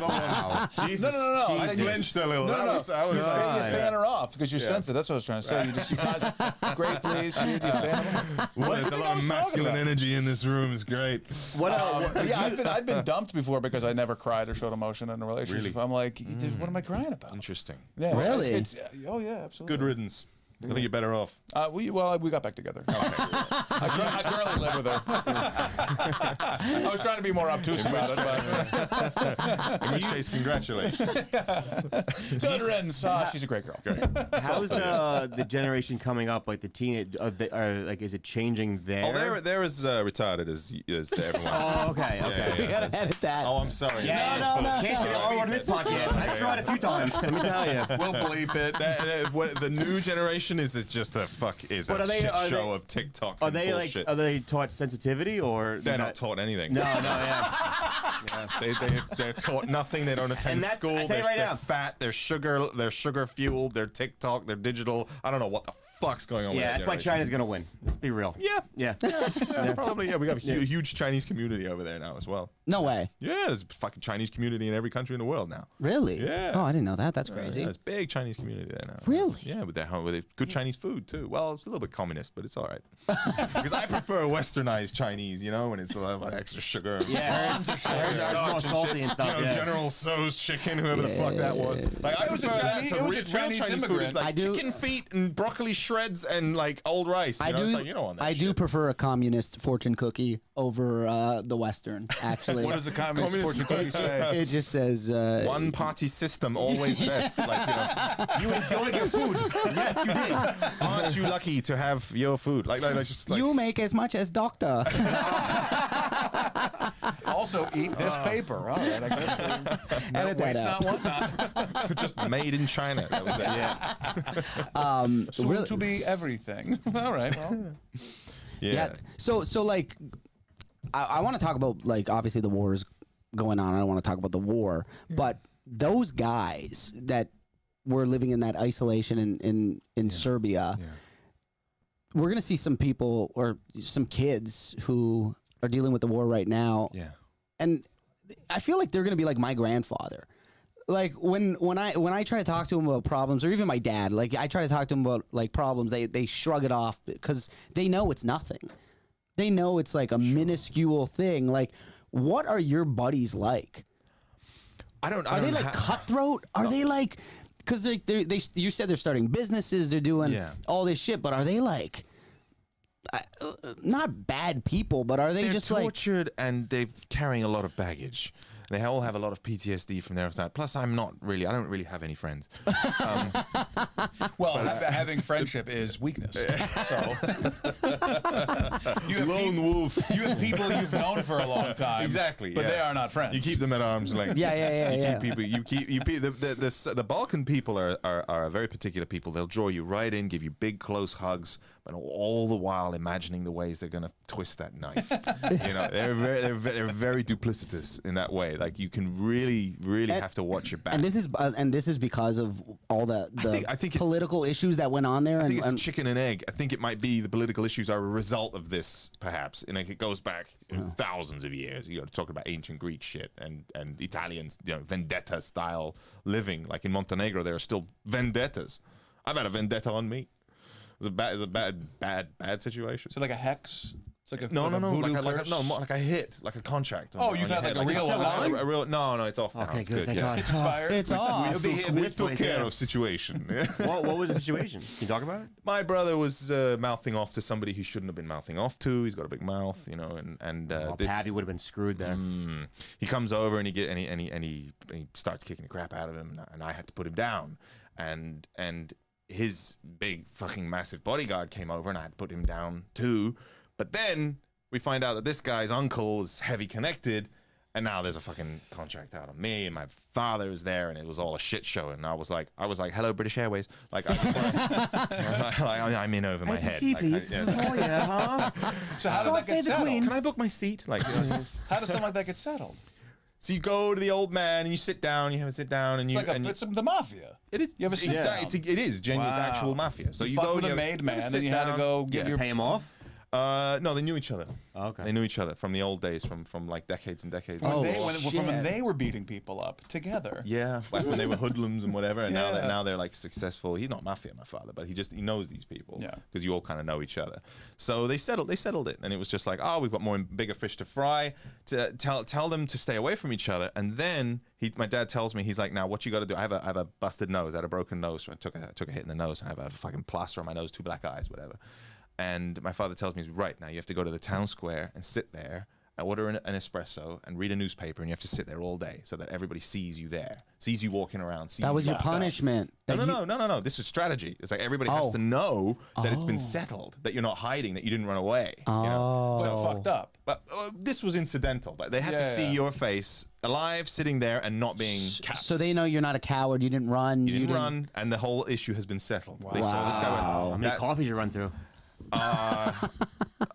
Wow. Jesus. No. I flinched a little. No. I was You like, fan her off because you're sensitive. That's what I was trying to say. You guys, great, please. You fan them. There's a lot of masculine energy in this room. It's great. I've been dumped before because I never cried or showed emotion in a relationship. Really? I'm like, what am I crying about? Interesting. Yeah, Really? Oh yeah, absolutely. Good riddance. I think you're better off. We got back together. I currently live with her. I was trying to be more obtuse about it, but In which case, congratulations. good riddance. She's a great girl. How's the generation coming up? Like the teenage, like is it changing there? Oh, they're as retarded as everyone else. Oh, okay. We gotta edit that. Oh, I'm sorry. Yeah, No. Can't say the R word on this podcast. I've tried a few times. Let me tell you. We'll bleep it. The new generation is just a shit show of TikTok. Are and they bullshit. are they taught sensitivity or They're not taught anything. No, yeah. They're taught nothing. They don't attend And that's- school. I tell you right They're now. fat. They're sugar fueled. They're TikTok. They're digital. I don't know what the fuck's going on. with Yeah, that that's why generation. China's gonna win. Let's be real. Yeah. Yeah. Probably. Yeah, we got a huge Chinese community over there now as well. No way. Yeah, there's a fucking Chinese community in every country in the world now. Really? Yeah. Oh, I didn't know that. That's crazy. Yeah, there's a big Chinese community there now. Really? Yeah, with good Chinese food too. Well, it's a little bit communist, but it's all right. Because I prefer westernized Chinese, you know, when it's a lot of extra sugar. Yeah, it's more Starch salty and stuff. You know, Yeah. General Tso's chicken, whoever the fuck that was. Like, I It was a prefer that Chinese- to it was a real Chinese Chinese food. immigrant. It's like I do- chicken feet and broccoli shreds and like old rice. You know? It's like, you don't want that I do shit. prefer a communist fortune cookie over the Western. Actually, What does the communist Communist fortune cookie say? it just says One party system always best. Like, you know, You enjoyed your food. Yes, you did. aren't you lucky to have your food? Like just like you make as much as doctor. Also, eat this paper. All right, I guess. No, Edit that waste out. not, want not. just made in China. That was it. Yeah. Soon Really- to be everything. All right. Well. Yeah. So like, I want to talk about like obviously the war is going on. I don't want to talk about the war, but those guys that were living in that isolation in Serbia, we're gonna see some people or some kids who are dealing with the war right now. Yeah. And I feel like they're gonna be like my grandfather. Like when I try to talk to him about problems, or even my dad, like I try to talk to him about like problems, they shrug it off because they know it's nothing. They know it's like a minuscule thing. Like, what are your buddies like? Are they like cutthroat? Are they like? Because you said they're starting businesses, they're doing all this shit, but are they like? Not bad people, but are they They're just like tortured and they're carrying a lot of baggage. They all have a lot of PTSD from their side. Plus, I don't really have any friends. Well, having friendship is weakness. So you have Lone wolf. You have people you've known for a long time. Exactly, But yeah. they are not friends. You keep them at arm's length. Yeah. The Balkan people are a very particular people. They'll draw you right in, give you big close hugs, but all the while imagining the ways they're going to twist that knife. You know, they're very duplicitous in that way. way. Like you can really have to watch your back. And this is because of all the I think political issues that went on there. I think it's chicken and egg. I think it might be the political issues are a result of this, perhaps. And like it goes back thousands of years. You know, talk about ancient Greek shit and Italians, vendetta style living. Like in Montenegro, there are still vendettas. I've had a vendetta on me. It's a bad situation. So like a hex. It's like a no, voodoo like a hit, like a contract. Oh, you've had like a real one? A real? No, it's off. now. Okay, It's good. Thank yeah. God. It's expired. It's off. We took care of situation. What was the situation? Can you talk about it? My brother was mouthing off to somebody he shouldn't have been mouthing off to. He's got a big mouth, and this. Patty would have been screwed there. He comes over and he starts kicking the crap out of him, and I had to put him down, and his big fucking massive bodyguard came over, and I had to put him down too. But then we find out that this guy's uncle is heavy connected, and now there's a fucking contract out on me, and my father was there, and it was all a shit show. And I was like, hello, British Airways. Like, I'm in over my head. Tea, Like, please. yeah. Oh yeah, huh? So how did that get settled? Can I book my seat? Like, How does something like that get settled? so you go to the old man and you sit down. You have a sit down, and It's the mafia. It is. You have a sit down. It is genuine. It's Wow. actual mafia. So You you fucked go with a you made have man, a and sit you had to down. go get your Pay him off. No, they knew each other. Okay. They knew each other from the old days, from like decades and decades. Oh, From when shit. they were beating people up together. Yeah, back when they were hoodlums and whatever, and Yeah. now they're like successful. He's not mafia, my father, but he knows these people. Yeah. Because you all kind of know each other. So they settled it, and it was just like, oh, we've got bigger fish to fry. To tell them to stay away from each other, and then my dad tells me, he's like, now what you got to do? I have a busted nose, I had a broken nose. So I took a hit in the nose, and I have a fucking plaster on my nose, 2 black eyes, whatever. And my father tells me, right, now you have to go to the town square and sit there and order an espresso and read a newspaper, and you have to sit there all day so that everybody sees you there, sees you walking around. Sees That was you your punishment. No. This is strategy. It's like everybody has to know that it's been settled, that you're not hiding, that you didn't run away. You know? So fucked up. But this was incidental. But they had to see your face alive, sitting there, and not being capped. So they know you're not a coward. You didn't run. You didn't run, and the whole issue has been settled. They saw this guy. How many coffees you run through? I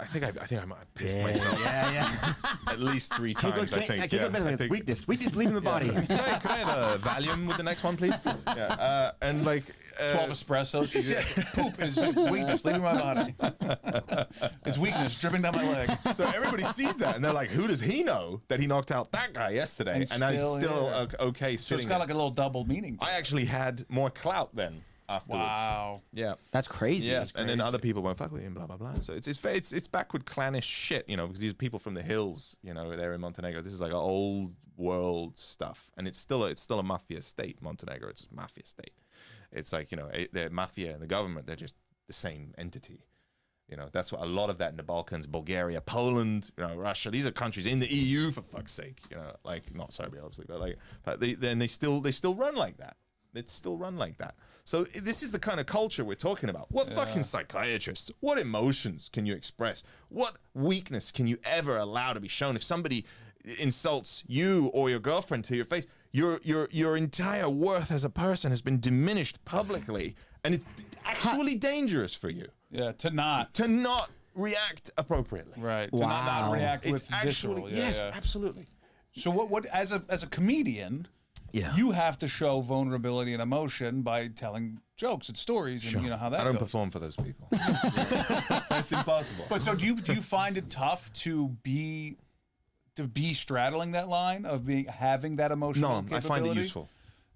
think I might have pissed myself Yeah. at least 3 times. I think. I think weakness leaving the body. Could I have a Valium with the next one, please? Yeah. And like 12 espressos. She's like, poop is weakness leaving my body. It's weakness dripping down my leg. So everybody sees that, and they're like, "Who does he know that he knocked out that guy yesterday?" And he's And I'm still still here. okay So sitting it's got there. like a little double meaning. I actually had more clout then afterwards. Wow. Yeah. That's crazy. Yeah, and then other people won't fuck with him, blah blah blah. So it's backward clannish shit, because these are people from the hills, they're in Montenegro. This is like old world stuff, and it's still a mafia state. Montenegro, it's a mafia state. It's like the mafia and the government, they're just the same entity. That's what a lot of that in the Balkans, Bulgaria, Poland, Russia. These are countries in the EU, for fuck's sake. Like not Serbia, obviously, but they still run like that. It's still run like that. So this is the kind of culture we're talking about. What fucking psychiatrists? What emotions can you express? What weakness can you ever allow to be shown? If somebody insults you or your girlfriend to your face, your entire worth as a person has been diminished publicly, and it's actually dangerous for you. Yeah, to not react appropriately. Right. To not react with It's actually visceral. yes, absolutely. So what as a comedian, you have to show vulnerability and emotion by telling jokes and stories, and how that I don't goes. perform for those people. It's impossible. But so do you find it tough to be straddling that line of having that emotional No, I find it useful.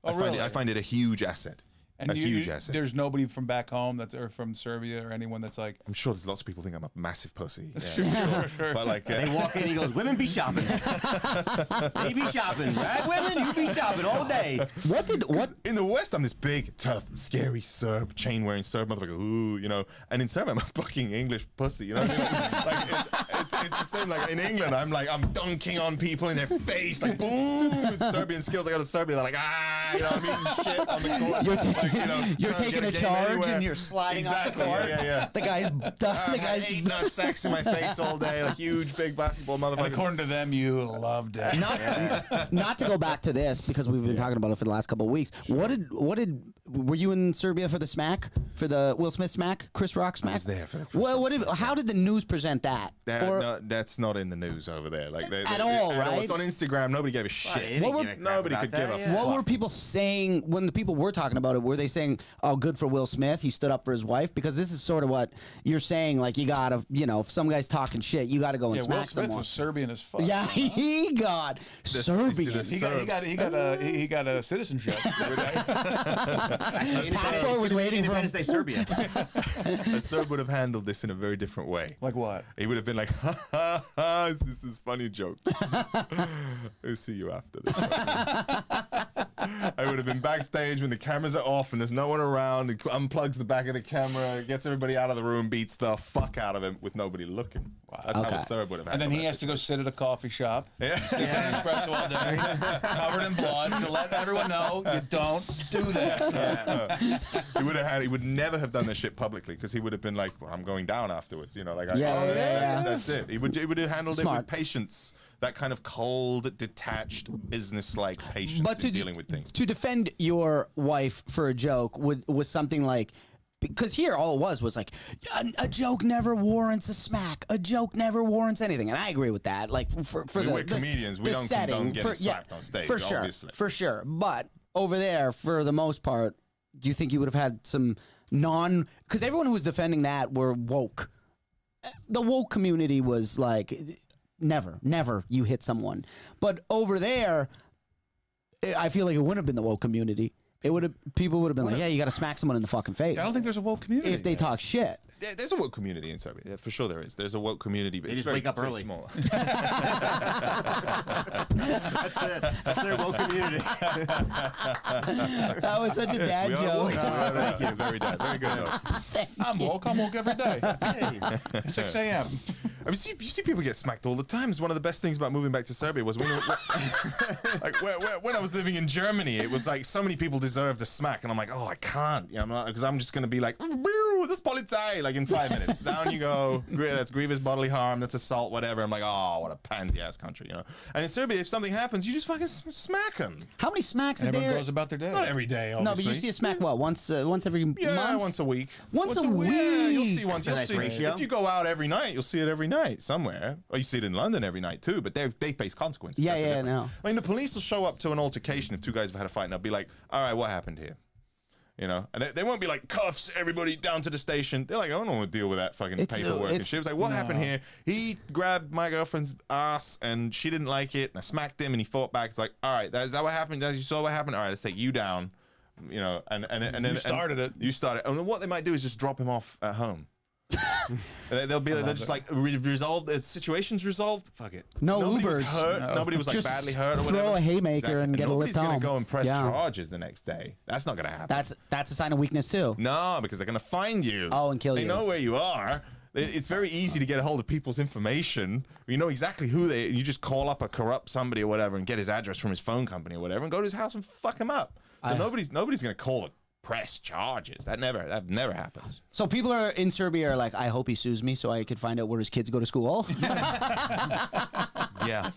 Oh, really? I find it a huge asset. And huge asset. There's nobody from back home or from Serbia or anyone that's like. I'm sure there's lots of people think I'm a massive pussy. Yeah. Sure. But like, They walk in, he goes, "Women be shopping. They be shopping, right? Women, you be shopping all day." What? in the West, I'm this big, tough, scary Serb, chain-wearing Serb motherfucker. Ooh, and in Serbia, I'm a fucking English pussy. You know what I mean? Like it's the same. Like in England, I'm dunking on people in their face, like boom. With Serbian skills, I go to Serbia, they're like I'm eating shit on the court. You're trying to taking get a game charge anywhere. and you're sliding Exactly, off the court. Yeah. The guy's 8 nut sacks in my face all day, like huge, big basketball And motherfucker. according to them, you loved it. Not to go back to this because we've been talking about it for the last couple of weeks. Were you in Serbia for the smack? for the Will Smith smack, Chris Rock smack? I was there for the Chris Rock How did the news present that? That's not in the news over there. Like at all, right? It's on Instagram. Nobody gave a shit. Nobody could give a fuck. What were people saying when the people were talking about it? Were they saying, "Oh, good for Will Smith. He stood up for his wife"? Because this is sort of what you're saying. Like you gotta, if some guy's talking shit, you gotta go and smack Will Smith someone. was Serbian as fuck. Yeah, he got Serbian. He got a citizenship. Passport was waiting for him. Independence Day, Serbia. A Serb would have handled this in a very different way. Like what? He would have been like, ha ha ha, this is funny joke. I'll see you after this. I would have been backstage when the cameras are off and there's no one around. He unplugs the back of the camera, gets everybody out of the room, beats the fuck out of him with nobody looking. Wow. That's how a Serb would have And handled then he has to go sit at a coffee shop, sit in an espresso all day, covered in blood, to let everyone know you don't do that. He would never have done this shit publicly because he would have been like, well, I'm going down afterwards. That's it. He would have handled it with patience. That kind of cold, detached, business-like patience in dealing with things. To defend your wife for a joke was something like, because here all it was like, a joke never warrants a smack. A joke never warrants anything. And I agree with that. Like for we're comedians. We don't condone getting slapped on stage, obviously. For sure. But over there, for the most part, do you think you would have had some because everyone who was defending that were woke. The woke community was like, never you hit someone. But over there, I feel like it wouldn't have been the woke community. People would have been like, yeah, you got to smack someone in the fucking face. I don't think there's a woke community if they talk shit. There's a woke community in Serbia. Yeah, for sure there is. There's a woke community, but They it's just wake up early. Small. That's their woke community. That was such a dad joke. Thank you. Very dad. Very good though. I'm woke every day. 6 a.m. I mean, you see people get smacked all the time. It's one of the best things about moving back to Serbia was when I was living in Germany, it was like so many people deserved a smack, and I'm like, oh, I can't, because I'm just going to be like, this polizei, like in 5 minutes. Down you go. That's grievous bodily harm. That's assault, whatever. I'm like, oh, what a pansy-ass country, And in Serbia, if something happens, you just fucking smack them. How many smacks a day? Everyone goes about their day. Not every day, obviously. No, but you see a smack, what, once every month? Yeah, once a week. Once a week? Yeah, you'll see once. You'll nice see. ratio. If you go out every night, you'll see it every night somewhere. Or you see it in London every night too, but they face consequences. Yeah, That's the yeah, difference. no. I mean, the police will show up to an altercation if two guys have had a fight, and they'll be like, all right, what happened here? And they won't be like, cuffs, everybody down to the station. They're like, I don't want to deal with that fucking paperwork and shit. It's like, what happened here? He grabbed my girlfriend's ass and she didn't like it, and I smacked him and he fought back. It's like, all right, is that what happened? You saw what happened? All right, let's take you down. And then You started it. You started. And then what they might do is just drop him off at home. They'll just like resolve the situation's resolved. Fuck it. Nobody's Ubers. Hurt. No. Nobody was like Just badly hurt or throw whatever. a haymaker and get a lift home. Nobody's gonna go and press Yeah. charges the next day. That's not gonna happen. That's a sign of weakness too. No, because they're gonna find you. Oh, and kill you. They know where you are. It's very easy to get a hold of people's information. You know exactly who they. You just call up a corrupt somebody or whatever and get his address from his phone company or whatever and go to his house and fuck him up. So nobody's gonna call it. Press charges. That never happens. So people in Serbia are like, I hope he sues me so I could find out where his kids go to school. Yeah.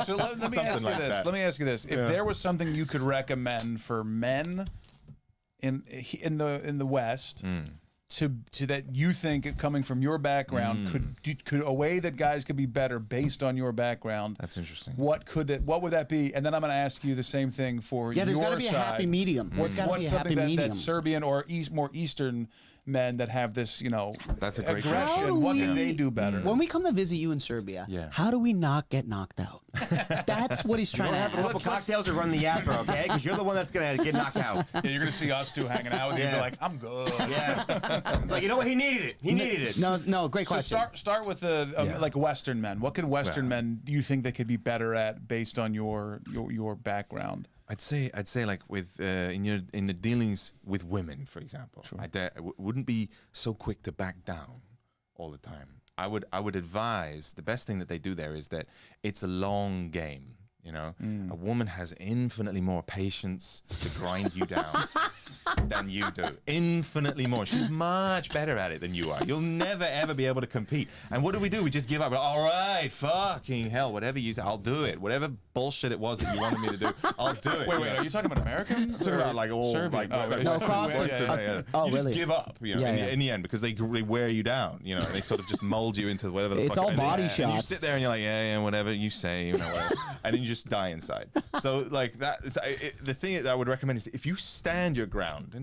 So let me ask you this. Let me ask you this. If there was something you could recommend for men in the West to that you think, coming from your background, could a way that guys could be better based on your background. That's interesting. What would that be? And then I'm going to ask you the same thing for your side. Yeah, there's got to be a happy medium. What's something that Serbian or more Eastern men that have this, That's a great aggression? What can they do better? When we come to visit you in Serbia, how do we not get knocked out? That's what he's trying to Have a couple cocktails or run the yapper, okay? Because you're the one that's gonna get knocked out. Yeah, you're going to see us two hanging out with you and be like, I'm good. Yeah. Like, you know what? He needed it. He needed it. No, great question. So start with like Western men. What can Western men do you think they could be better at based on your background? I'd say like with in the dealings with women, for example. Sure. I wouldn't be so quick to back down all the time. I would advise the best thing that they do there is that it's a long game. A woman has infinitely more patience to grind you down than you do. Infinitely more. She's much better at it than you are. You'll never, ever be able to compete. And what do? We just give up. All right, fucking hell, whatever you say, I'll do it. Whatever bullshit it was that you wanted me to do, I'll do it. Wait, are you talking about American? I'm talking about like all Serbian? like No, Western. You really? just give up, you know, in the end, because they wear you down, you know, and they sort of just mold you into whatever the It's fuck. all body and you shots. sit there and you're like, yeah, whatever you say, you know, whatever. And then you just die inside. So like that, the thing that I would recommend is if you stand your ground, and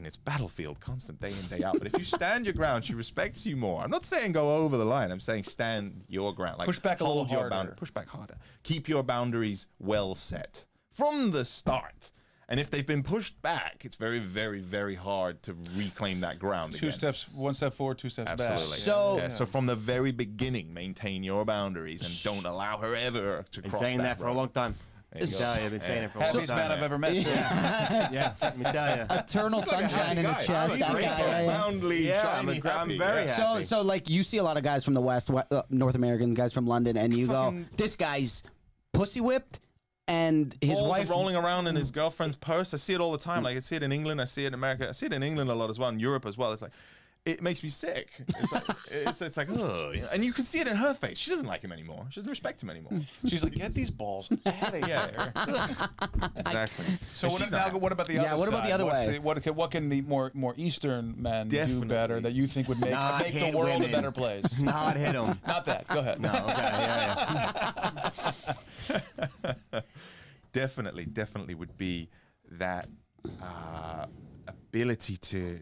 it's battlefield, constant day in, day out. But if you stand your ground, she respects you more. I'm not saying go over the line. I'm saying stand your ground. Like push back a little hold your harder. boundary. Push back harder. Keep your boundaries well set from the start. And if they've been pushed back, it's very, very, very hard to reclaim that ground again. One step forward, 2 steps back. Absolutely. So from the very beginning, maintain your boundaries and don't allow her ever to cross that. Been saying that for a long time. There you go. I've been saying it for a long Happiest time. man I've ever met. Yeah, let me tell you. Eternal sunshine in his chest. That guy. Profoundly shiny, I'm happy. very happy. So like you see a lot of guys from the West, North American guys from London, and you go, this guy's pussy whipped, and his Balls wife are rolling around in his girlfriend's purse. I see it all the time. Like I see it in England. I see it in America. I see it in England a lot as well. In Europe as well. It's like, it makes me sick. It's like, it's like, ugh. And you can see it in her face. She doesn't like him anymore. She doesn't respect him anymore. She's like, get these balls out of here. Exactly. So And what, she's now, not- what about the other side? what about the other way? What can the more Eastern men do better that you think would make the hit world women. a better place? Not hit him. Not that. Go ahead. No, okay, yeah. Definitely would be that ability to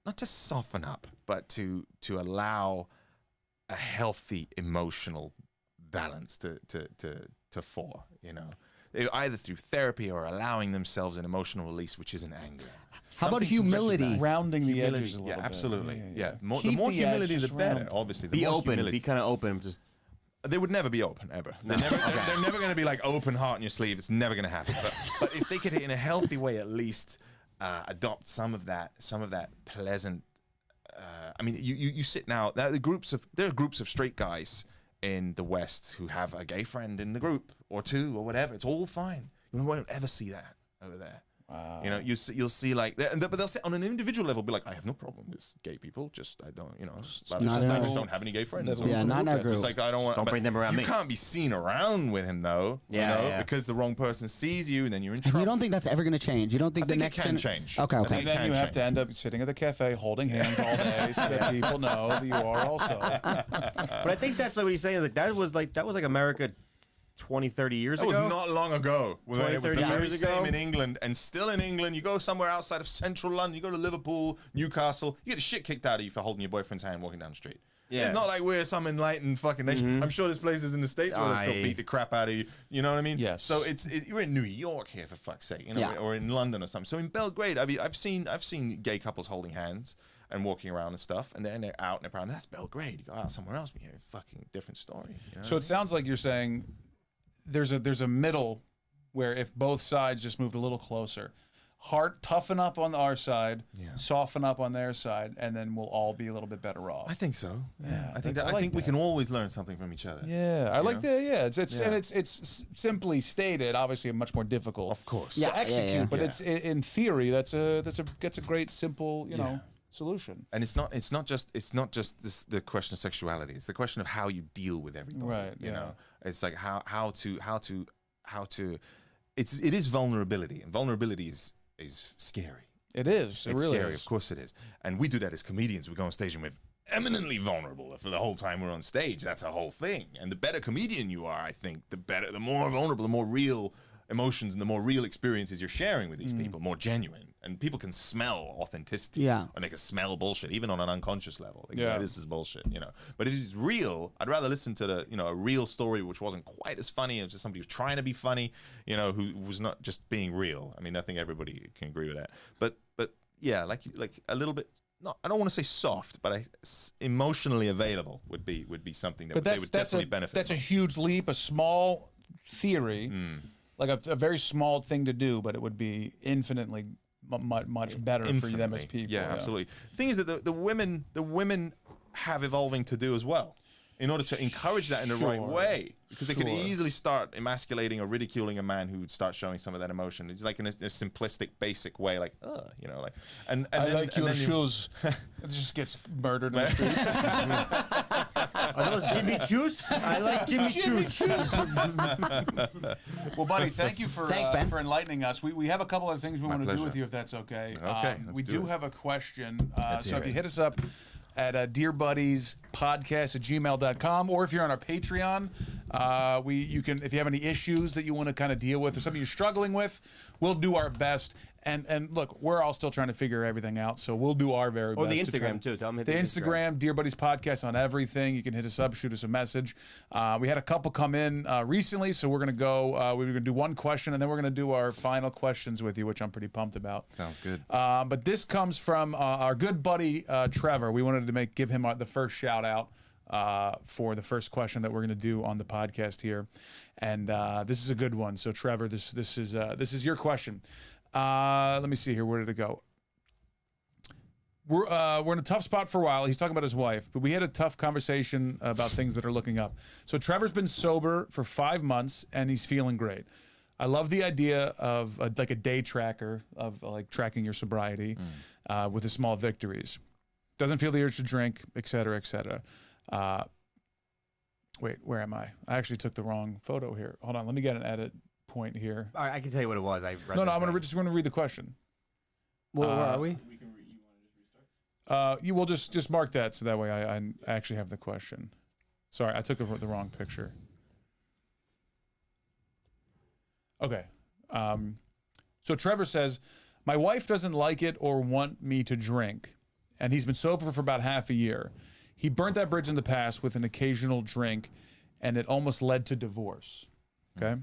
not to soften up, but to allow a healthy emotional balance to fall, you know, either through therapy or allowing themselves an emotional release, which isn't anger. How about Something to humility? recognize. Rounding the Humility, edges a little yeah, bit. absolutely. Yeah. The more Keep the humility, edges the better. round. Obviously, the Be more open. humility. Be kind of open. Just They would never be open ever. They're never going to be like open heart in your sleeve. It's never going to happen. But if they could, in a healthy way, at least adopt some of that pleasant. I mean, you sit now. There are groups of straight guys in the West who have a gay friend in the group or two or whatever. It's all fine. You won't ever see that over there. Wow. You know, you'll see like, but they'll say on an individual level, be like, I have no problem with gay people. Just I don't, you know, I just don't have any gay friends. Yeah, not in our group. It's like I don't want. Don't bring them around you me. You can't be seen around with him though. Yeah, you know, yeah. because the wrong person sees you, and then you're in And trouble. you don't think that's ever going to change? You don't think I think the next it can change. Okay, I okay. think And it then can you have to change. end up sitting at the cafe holding hands all day so that people know that you are also. But I think that's like what he's saying. Like that was like America 20, 30 years That ago. was not long ago. When 20, it was 30 the very years ago. same in England, and still in England. You go somewhere outside of central London. You go to Liverpool, Newcastle. You get the shit kicked out of you for holding your boyfriend's hand walking down the street. Yeah. It's not like we're some enlightened fucking nation. I'm sure there's places in the States where they still beat the crap out of you. You know what I mean? Yes. So you're in New York here, for fuck's sake, you know, Yeah. or in London or something. So in Belgrade, I mean, I've seen gay couples holding hands and walking around and stuff, and then they're out and they're proud. That's Belgrade. You go out somewhere else, you're a fucking different story. You know So it sounds like you're saying there's a middle where if both sides just moved a little closer, toughen up on our side, soften up on their side, and then we'll all be a little bit better off. I think so. Yeah, I think I I like think we that. can always learn something from each other. Yeah, I like know? that. Yeah, and it's simply stated. Obviously, much more difficult, Of course. to Yeah, execute. yeah. But Yeah. it's in theory that's a great simple solution. And it's not just the question of sexuality. It's the question of how you deal with everybody. Right, You yeah. know, it's like how to. It is vulnerability, and vulnerability is scary. It is. It It's really scary, is. of course it is. And we do that as comedians. We go on stage and we're eminently vulnerable for the whole time we're on stage. That's a whole thing. And the better comedian you are, I think, the more vulnerable, the more real emotions and the more real experiences you're sharing with these people, more genuine. And people can smell authenticity. Yeah. And they can smell bullshit, even on an unconscious level. They go, Yeah. this is bullshit, you know. But if it's real, I'd rather listen to a real story which wasn't quite as funny as just somebody who's trying to be funny, you know, who was not just being real. I mean, I think everybody can agree with that. But yeah, like a little bit. No, I don't want to say soft, but emotionally available would be something that they would definitely benefit. That's a from. huge leap, a small theory, like a very small thing to do, but it would be infinitely much better for them as Infinitely. people. Yeah, absolutely. The thing is that the women have evolving to do as well. in order to encourage that in the right Sure. way. Because they could Sure. easily start emasculating or ridiculing a man who would start showing some of that emotion. It's like in a simplistic, basic way, like, you know, like, and I then, like and your then shoes. It just gets murdered in the streets. Are those Jimmy Juice? I like Jimmy Juice. Well, buddy, thank you for Thanks, Ben. for enlightening us. We have a couple of things we want to do pleasure. with you, if that's okay. Okay, We let's do do it. have a question. Let's So hear if you it. hit us up at dearbuddyspodcast@gmail.com, or if you're on our Patreon, you can, if you have any issues that you want to kind of deal with or something you're struggling with, we'll do our best. And look, we're all still trying to figure everything out, so we'll do our very Or best. the to try Instagram, too. Tell them hit the the Instagram, Dear Buddies Podcast on everything. You can hit us up, shoot us a message. We had a couple come in recently, so we're going to go, we're going to do one question, and then we're going to do our final questions with you, which I'm pretty pumped about. Sounds good. But this comes from our good buddy, Trevor. We wanted to give him the first shout out for the first question that we're going to do on the podcast here. And this is a good one. So Trevor, this is your question. Let me see here. Where did it go? We're in a tough spot for a while. He's talking about his wife, but we had a tough conversation about things that are looking up. So Trevor's been sober for 5 months and he's feeling great. I love the idea of like a day tracker of like tracking your sobriety with the small victories. Doesn't feel the urge to drink, et cetera, et cetera. Wait, where am I? I actually took the wrong photo here. Hold on, let me get an edit point here. All right, I can tell you what it was. I read No, that I'm down. just going to read the question. Where are we? You will just mark that so that way I actually have the question. Sorry, I took the wrong picture. Okay. So Trevor says, my wife doesn't like it or want me to drink, and he's been sober for about half a year. He burnt that bridge in the past with an occasional drink, and it almost led to divorce. Okay?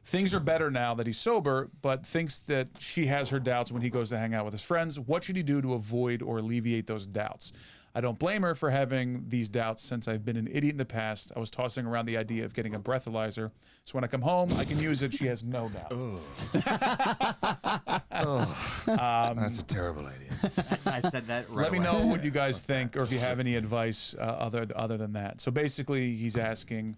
Things are better now that he's sober, but thinks that she has her doubts when he goes to hang out with his friends. What should he do to avoid or alleviate those doubts? I don't blame her for having these doubts since I've been an idiot in the past. I was tossing around the idea of getting a breathalyzer, so when I come home, I can use it. She has no doubt. That's a terrible idea. I said that right Let me away. know what you guys think, or if you have any advice other than that. So basically, he's asking,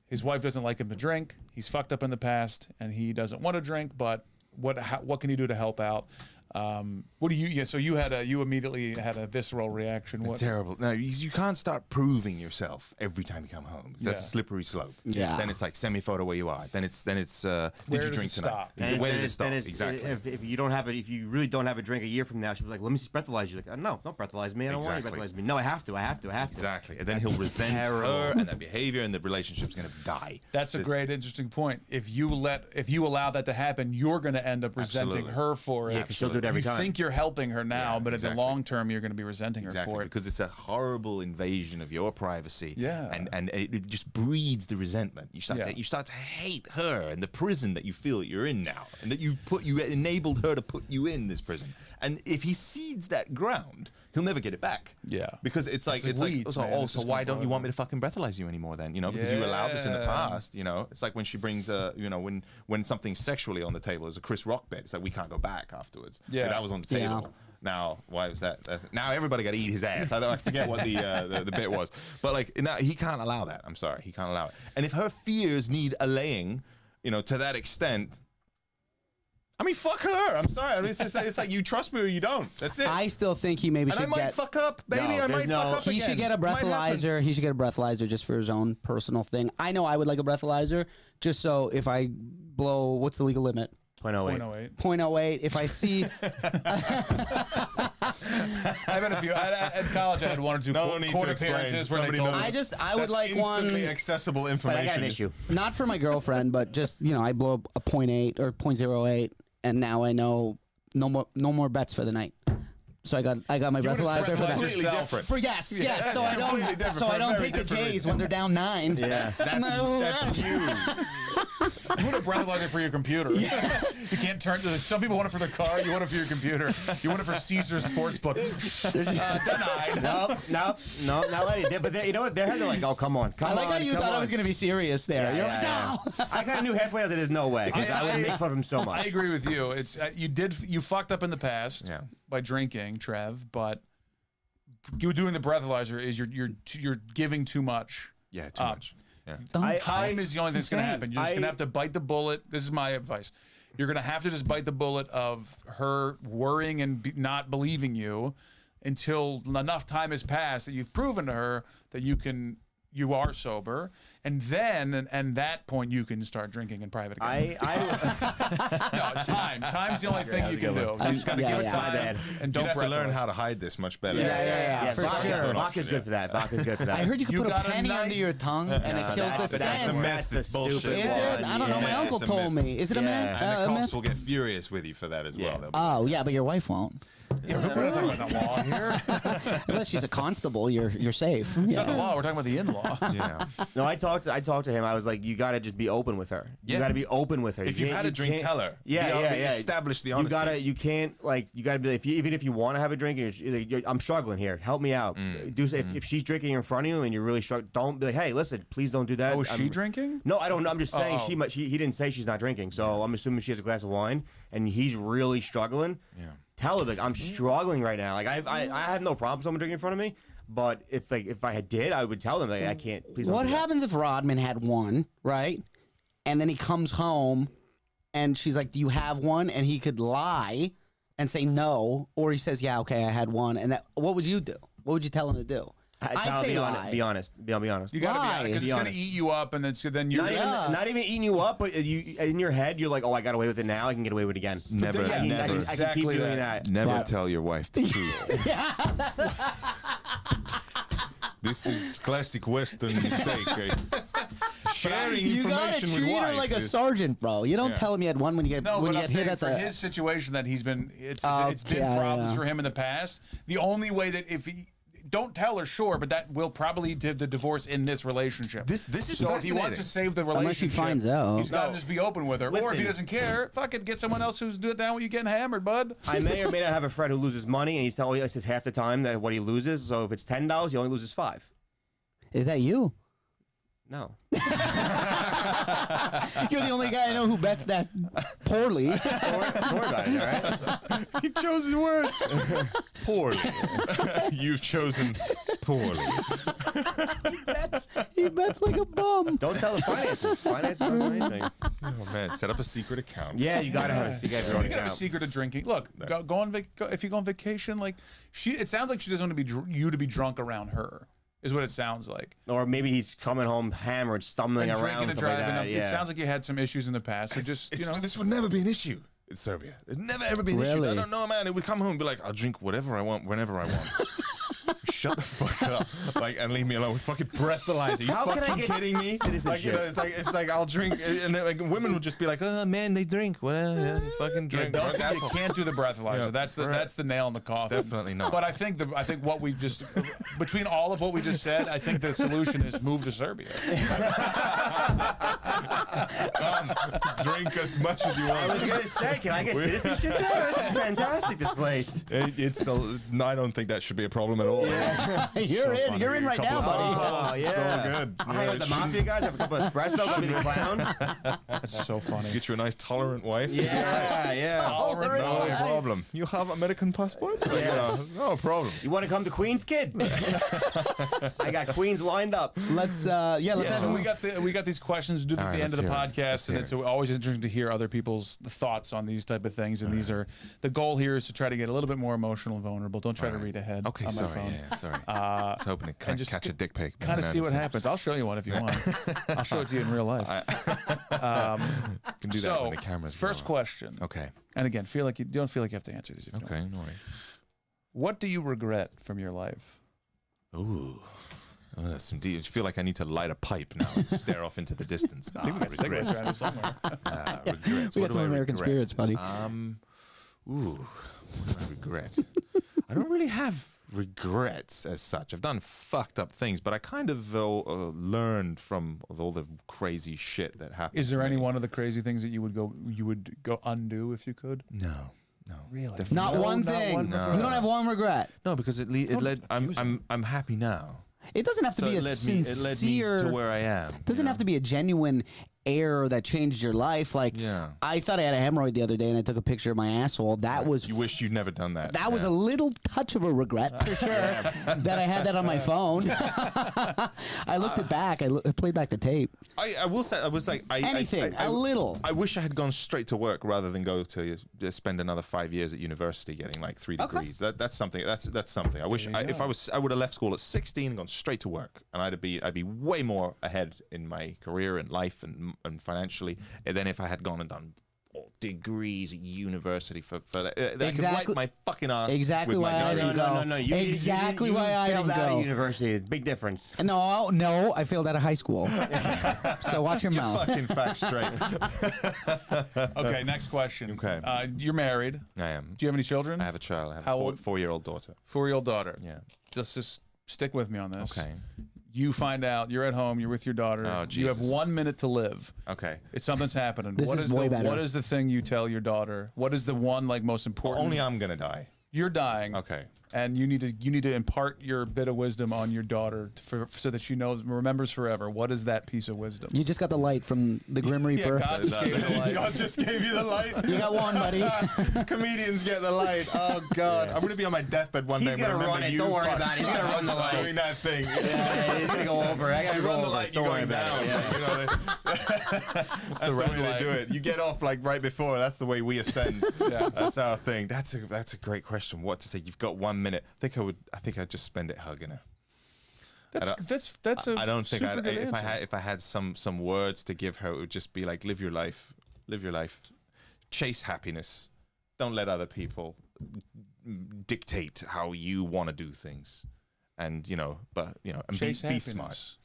his wife doesn't like him to drink. He's fucked up in the past, and he doesn't want to drink. But what can he do to help out? What do you? Yeah. So you immediately had a visceral reaction. What? Terrible. No, you can't start proving yourself every time you come home. That's a slippery slope. Yeah. Then it's like, send me a photo where you are. Then it's did Where you does drink it tonight? stop? Where does it stop? Exactly. If you don't have it, if you really don't have a drink a year from now, she'll be like, "Let me breathalyze you." Like, no, don't breathalyze me. I don't want you to Exactly. breathalyze me. No, I have to. Exactly. And then he'll resent terrible. her and that behavior, and the relationship's going to die. That's a great, interesting point. If you allow that to happen, you're going to end up resenting Absolutely. her for it. Yeah, 'cause she'll do it every you time. think you're helping her now, but in the exactly. long term, you're going to be resenting her Exactly, for it. because it's a horrible invasion of your privacy. Yeah. And it just breeds the resentment. You start to hate her and the prison that you feel you're in now, and that you enabled her to put you in this prison. And if he cedes that ground, he'll never get it back. Yeah. Because it's like weeds, man. It's so just why don't you gonna want me to fucking breathalyze you anymore then? You know, because you allowed this in the Yeah. past. You know, it's like when she brings when something's sexually on the table, there's a Chris Rock bit. It's like we can't go back afterwards. Yeah. That was on the table. Yeah. Now, why was that? Now everybody got to eat his ass. I forget what the bit was. But like, no, he can't allow that. I'm sorry, he can't allow it. And if her fears need allaying, to that extent, I mean, fuck her. I'm sorry. I mean, it's like you trust me or you don't. That's it. I still think he maybe and I should might get. fuck up, baby. No, I might there's fuck up He again. should get a Might happen. breathalyzer. He should get a breathalyzer just for his own personal thing. I know I would like a breathalyzer just so if I blow, what's the legal limit? 0.08. 0.08. If I see, I've had a few. At college, I had one or two No need court to explain. appearances where they Somebody told knows. me. I would That's like instantly one, accessible But I information. got an issue. not for my girlfriend, but just I blow a 0.8 or 0.08, and now I know no more bets for the night. So I got my You would've breathalyzer for breathalyzed that. completely yourself. different. For yes. So that's I completely don't different for a very take the different Jays reason. when they're down 9. Yeah. That's you. You want a breathalyzer for your computer. You can't turn. Some people want it for their car. You want it for your computer. You want it for Caesar's Sportsbook. Denied. Nope, not letting it. But you know what? They're like, oh, come on. I like how you thought I was going to be serious there. You're like, no. I kind of knew halfway. I was like, there's no way. 'Cause I would make fun of him so I much. agree with you. It's you fucked up in the past Yeah. by drinking, Trev. But you doing the breathalyzer is you're giving too much Yeah, too much. Yeah. Time is the only thing that's going to happen. You're just going to have to bite the bullet. This is my advice. You're going to have to just bite the bullet of her worrying and not believing you until enough time has passed that you've proven to her that you are sober, and then at that point you can start drinking in private again. No, time's the only thing you can do. You just got to give it time and don't have to learn how to hide this much better. Yeah, for vodka, sure. Vodka's good for that. Vodka's good for that. I heard you could You put a got a penny knife. under your tongue and it kills the That's a scent. myth. It's bullshit. Is it? I don't know. My uncle it's a told myth. me. Is it a Yeah. myth? And the cops will get furious with you for that as well. They'll be Oh yeah, but your wife won't. Yeah, we're not talking about the law here. Unless she's a constable, you're safe. It's not the Yeah. law. We're talking about the in-law. yeah. No, I talked to him. I was like, you got to just be open with her. You Yeah. got to be open with her. If you've had a drink, can't- tell her. Yeah, yeah. Establish the honesty. You can't be like, even if you want to have a drink, and I'm struggling here. Help me out. If she's drinking in front of you and you're really struggling, don't be like, hey, listen, please don't do that. Oh, is she drinking? No, I don't know. I'm just saying Oh. he didn't say she's not drinking, so I'm assuming she has a glass of wine and he's really struggling. Yeah. Tell her, like, I'm struggling right now. Like I have no problem with someone drinking in front of me, but if I did, I would tell them, like, I can't. Please don't What do that. happens if Rodman had one, right? And then he comes home and she's like, do you have one? And he could lie and say no, or he says, yeah, okay, I had one. And what would you do? What would you tell him to do? I'd say lie. Be honest. Be honest. You got to be Why? honest, because it's going to eat you up, and then you're Not even eating you up, but you in your head, you're like, oh, I got away with it now. I can get away with it again. Never, Yeah, I can never, keep Exactly doing that. that. never tell your wife the truth. This is classic Western mistake. Sharing You gotta information with treat her wife. like a is- sergeant, bro. You don't Yeah. tell him you had one when you get No, when but you I'm get hit saying at for the. his situation that it's been Yeah, problems yeah. for him in the past. The only way that if he don't tell her, sure, but that will probably lead to the divorce in this relationship. This is so if he wants to save the relationship, Unless she finds out. he's got to just be open with her. Or if he Listen. doesn't care, fuck it, get someone else who's down with you getting hammered, bud. I may or may not have a friend who loses money, and he's telling us half the time that what he loses. So if it's $10, he only loses $5. Is that you? No. You're the only guy I know who bets that poorly. Don't worry about it, all right? He chose his words poorly. You've chosen poorly. he bets like a bum. Don't tell the finances. Finances don't tell anything. Oh man, set up a secret account. Yeah, you gotta have a secret. You gotta have a secret of drinking. Look, go on if you go on vacation, like it sounds like she doesn't want to be you to be drunk around her. Is what it sounds like. Or maybe he's coming home hammered, stumbling And around. drinking and stuff like driving. that, It sounds like you had some issues in the past. So just this would never be an issue in Serbia. It's never ever been an issue. Really? I don't know, man. It would come home and be like, I'll drink whatever I want, whenever I want. Shut the fuck up, and leave me alone with fucking breathalyzer. You How can I fucking get kidding me? Like, it's like I'll drink, and then, like, women would just be like, oh man, they drink. Well, yeah, you fucking drink. You can't do the breathalyzer. Yeah, That's the nail in the coffin. Definitely not. But I think what we just between all of what we just said, I think the solution is move to Serbia. Drink as much as you want. I was gonna say, can I get citizenship there? This is fantastic, this place. No, I don't think that should be a problem at all. You're in. funny. You're in right now, buddy. Oh, yeah. So good. I hang out with the mafia guys, have a couple of espressos, I'll be the clown. That's so funny. Get you a nice tolerant wife. Yeah. Tolerant No wife. problem. You have American passport? Like, no problem. You want to come to Queens, kid? I got Queens lined up. Let's Yeah, have so him. we got these questions due All at right, the end of the let's hear it. podcast, and it's always interesting to hear other people's thoughts on these type of things. And these are the goal here is to try to get a little bit more emotional and vulnerable. Don't try to read ahead Okay, on my sorry. phone. Yeah, sorry. I was hoping to just catch a dick pic. Kind of see what happens. I'll show you one if you want. I'll show it to you in real life. can do that So, when the camera's first going. question. Okay. And again, you don't feel like you have to answer these. If you don't. Okay, no worries. What do you regret from your life? Ooh. Oh, that's some deep. I feel like I need to light a pipe now and stare off into the distance. I think we got cigarettes around here somewhere. Regrets. We What got do some I American regret? spirits, buddy. What do I regret? I don't really have regrets as such. I've done fucked up things, but I kind of learned from all the crazy shit that happened. Is there to any me. one of the crazy things that you would go undo if you could? No. Really? Definitely Not No, one not thing. one You don't have one regret. No, because it led. I'm happy now. It doesn't have to So be a it led me sincere. to where I am. Doesn't have to be a genuine air that changed your life. Like, Yeah. I thought I had a hemorrhoid the other day, and I took a picture of my asshole. That was You wish you'd never done that. that was a little touch of a regret for sure that I had that on my phone. I looked it back. I played back the tape. I will say, I was like, Anything, a little. I wish I had gone straight to work rather than go to spend another 5 years at university getting like 3 degrees. That's something. That's something. I wish if I would have left school at 16 and gone straight to work, and I'd be way more ahead in my career and life and financially than if I had gone and done degrees at university for that. I could wipe my fucking ass. Exactly with why my I nose. didn't go. No. Exactly why I failed didn't out go. of university. Big difference. No, I failed out of high school. So watch your mouth. Fucking facts straight. Okay, next question. Okay. You're married. I am. Do you have any children? I have a child. I have How a old? 4-year-old daughter. 4-year-old daughter. Yeah. Just stick with me on this. Okay. You find out you're at home, you're with your daughter. Oh, you have Jesus. 1 minute to live. Okay. It's something's happening. This is way better. What is the thing you tell your daughter? What is the one like most important? Only I'm gonna die. You're dying. Okay. And you need to impart your bit of wisdom on your daughter so that she remembers forever. What is that piece of wisdom? You just got the light from the Grim Reaper. God just gave you the light. God just gave you the light. You got one, buddy. Comedians get the light. Oh God, I'm gonna be on my deathbed one day. He's gonna run it. Don't worry about it. He's gonna run the light. Doing that thing. Yeah, he's gonna go over. I gotta You go run the over. light. Don't You're worry going about down. it. Yeah. You know, that's the way red they light. do it. You get off like right before. That's the way we ascend. Yeah. That's our thing. That's a great question. What to say? You've got 1 minute. I think I'd just spend it hugging her. That's a I don't think super good if answer. I had some words to give her, it would just be like, live your life, chase happiness. Don't let other people dictate how you want to do things, and and chase be happiness. smart.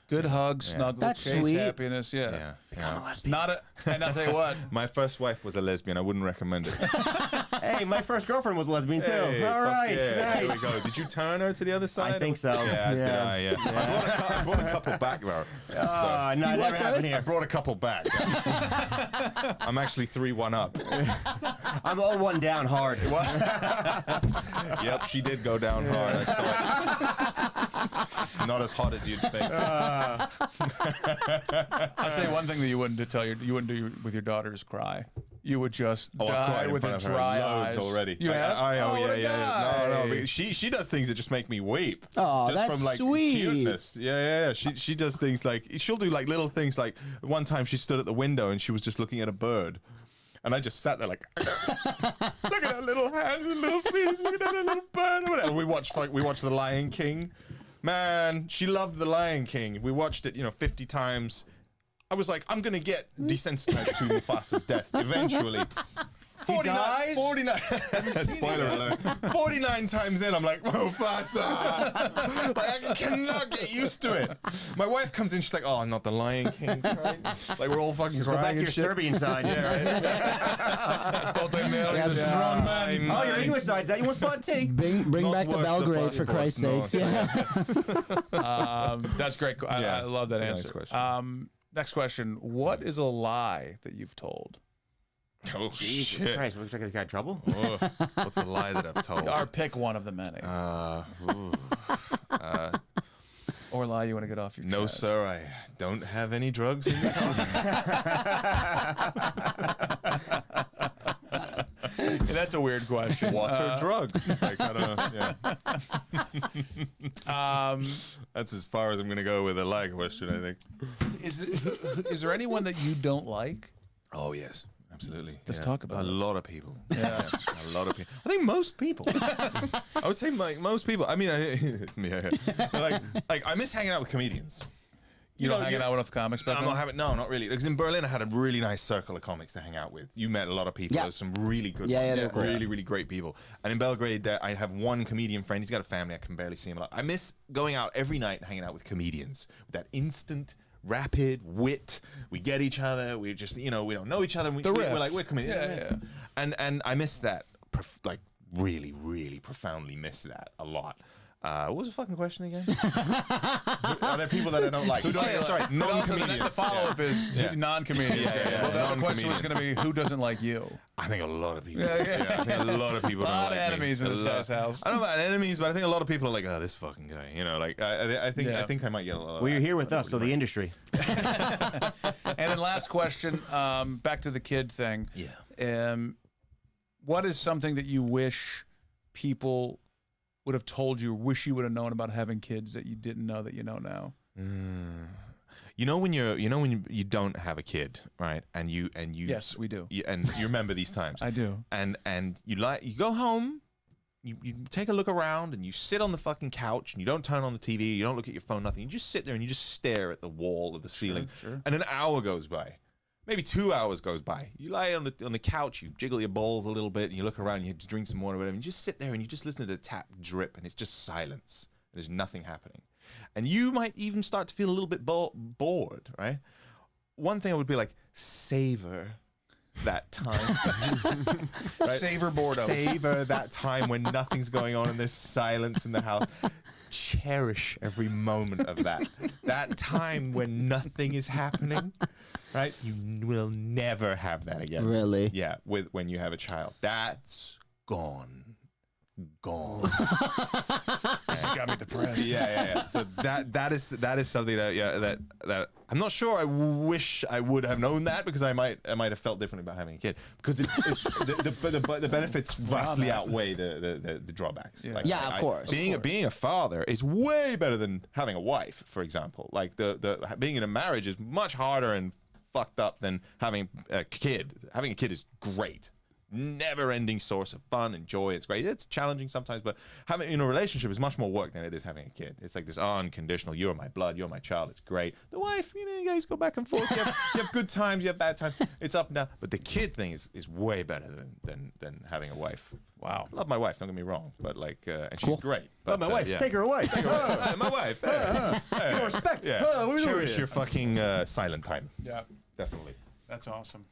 Good hugs, Yeah. snuggle, That's chase sweet. happiness. Yeah. Yeah, yeah. It's not a. And I'll tell you what. My first wife was a lesbian. I wouldn't recommend it. Hey, my first girlfriend was lesbian too. Hey, All fuck right, yeah, nice. Here we go. Did you turn her to the other side? I think so. Yeah, as did Yeah. I. Yeah. I brought a couple back though. No, it never happened I here. brought a couple back. I'm actually 3-1 up. I'm 0-1 down hard. Yep, she did go down hard. I saw it. It's not as hot as you'd think. I'll tell you one thing that you wouldn't do with your daughter is cry. You would just I've die cried in with front a of her dry loads eyes. already. You Like, have? yeah. No. guy. She does things that just make me weep. Oh, just that's from like sweet. cuteness. Yeah. She does things like she'll do like little things like one time she stood at the window and she was just looking at a bird. And I just sat there like, look at her little hands and little feet, look at that little bird. And we watched The Lion King. Man, she loved The Lion King. We watched it, 50 times. I was like, I'm gonna get desensitized to Mufasa's death eventually. 49. Spoiler alert. 49 times in, I'm like, Mufasa. Like, I cannot get used to it. My wife comes in, she's like, oh, not The Lion King. Christ. Like, we're all fucking Go back crying to and your shit. Serbian side. Oh, your English side's that. You want spot tea? Bring Not back the worth the Belgrades for bloody Christ's book, sakes. no. Yeah. That's great. I Yeah, love that it's a nice answer. question. Next question. What is a lie that you've told? Oh, Jesus shit. Christ, looks like he's got trouble. Oh, what's a lie that I've told? Or pick one of the many. Or lie you want to get off your No, chest. sir, I don't have any drugs in me. Yeah, that's a weird question. What are drugs? Like, I don't know. Yeah. That's as far as I'm going to go with a lie question, I think. Is there anyone that you don't like? Oh, yes. Absolutely. Let's talk about a it. lot of people. Yeah, a lot of people. I think most people. I would say like most people. I mean, like I miss hanging out with comedians. You don't hanging out with comics back I'm then? not having. No, not really. Because in Berlin, I had a really nice circle of comics to hang out with. You met a lot of people. Yeah. There's some really good Yeah, ones. they're cool. Really, really great people. And in Belgrade, I have one comedian friend. He's got a family. I can barely see him a lot. I miss going out every night and hanging out with comedians. With that instant, rapid wit. We get each other. We just, we don't know each other. We're like, we're comedians. Yeah. And I miss that. Like, really, really profoundly miss that a lot. What was the fucking question again? Are there people that I don't like? Sorry, non-comedians. The follow-up is non-comedian. Yeah. Well, the question was going to be, who doesn't like you? I think a lot of people. I think a lot of people. A lot don't of like enemies me. in this guy's house. I don't know about enemies, but I think a lot of people are like, oh, this fucking guy. You know, like I think I might get a lot. Well, you're here with us, so the industry. And then last question, back to the kid thing. Yeah. What is something that you wish people would have told you, or wish you would have known about having kids that you didn't know that you know now? You know when you don't have a kid, right? And you Yes, we do. And you remember these times. I do. And you go home, you take a look around, and you sit on the fucking couch, and you don't turn on the TV, you don't look at your phone, nothing. You just sit there and you just stare at the wall of the ceiling. Sure. And an hour goes by. Maybe 2 hours goes by. You lie on the couch, you jiggle your balls a little bit, and you look around, you drink some water, or whatever, and you just sit there and you just listen to the tap drip, and it's just silence. There's nothing happening. And you might even start to feel a little bit bored, right? One thing I would be like, savor that time. Right? Savor boredom. Savor that time when nothing's going on and there's silence in the house. Cherish every moment of that. That time when nothing is happening, right? You will never have that again. Really? Yeah, when you have a child. That's gone. This got me depressed. Yeah. So that is something that I'm not sure. I wish I would have known that, because I might have felt differently about having a kid, because the benefits vastly outweigh the drawbacks. Yeah. Like, Of course. Being a father is way better than having a wife, for example. Like the being in a marriage is much harder and fucked up than having a kid. Having a kid is great. Never-ending source of fun and joy. It's great. It's challenging sometimes, but having a relationship is much more work than it is having a kid. It's like this unconditional, you're my blood, you're my child. It's great. The wife, you guys go back and forth. You have good times, you have bad times. It's up and down. But the kid thing is way better than having a wife. Wow. I love my wife, don't get me wrong, but and she's great. But my wife, yeah. take her away. My wife. No respect. Yeah. What are we doing Cherish here? your fucking silent time. Yeah. Definitely. That's awesome.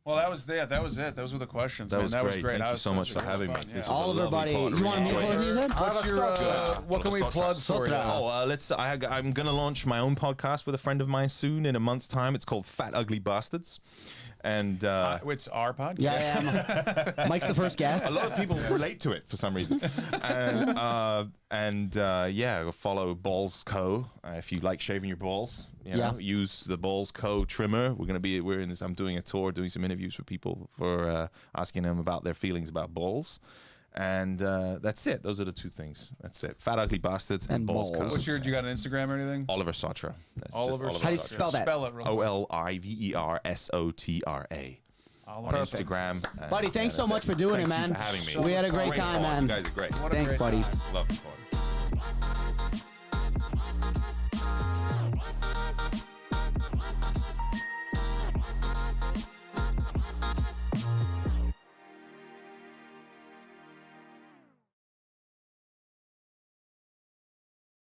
Well, that was it. Those were the questions. That man. was That was great. great. Thank you so much for It was having fun, me. yeah. This was a Oliver, lovely buddy, call. you want to Really make enjoyed closing it. you said? What's your, what can we plug for you? Sotra. I'm gonna launch my own podcast with a friend of mine soon in a month's time. It's called Fat Ugly Bastards, and It's our podcast. Yeah. Mike's the first guest. a lot of people relate to it for some reason. And go follow Balls Co. If you like shaving your balls, use the Balls Co. trimmer. We're in this. I'm doing a tour, doing some interviews with people for asking them about their feelings about balls. And that's it. Those are the two things. That's it. Fat Ugly Bastards and Balls Co. What's your? Do you got an Instagram or anything? Oliver Sotra. That's just Oliver. How do you spell that? Spell it. Real quick. OLIVERSOTRA. On Perfect. Instagram. Buddy, thanks so much for doing it, man. Thanks for having me. We had a great time, fun. man. You guys are great. What a Thanks, great buddy. time. Love the fun.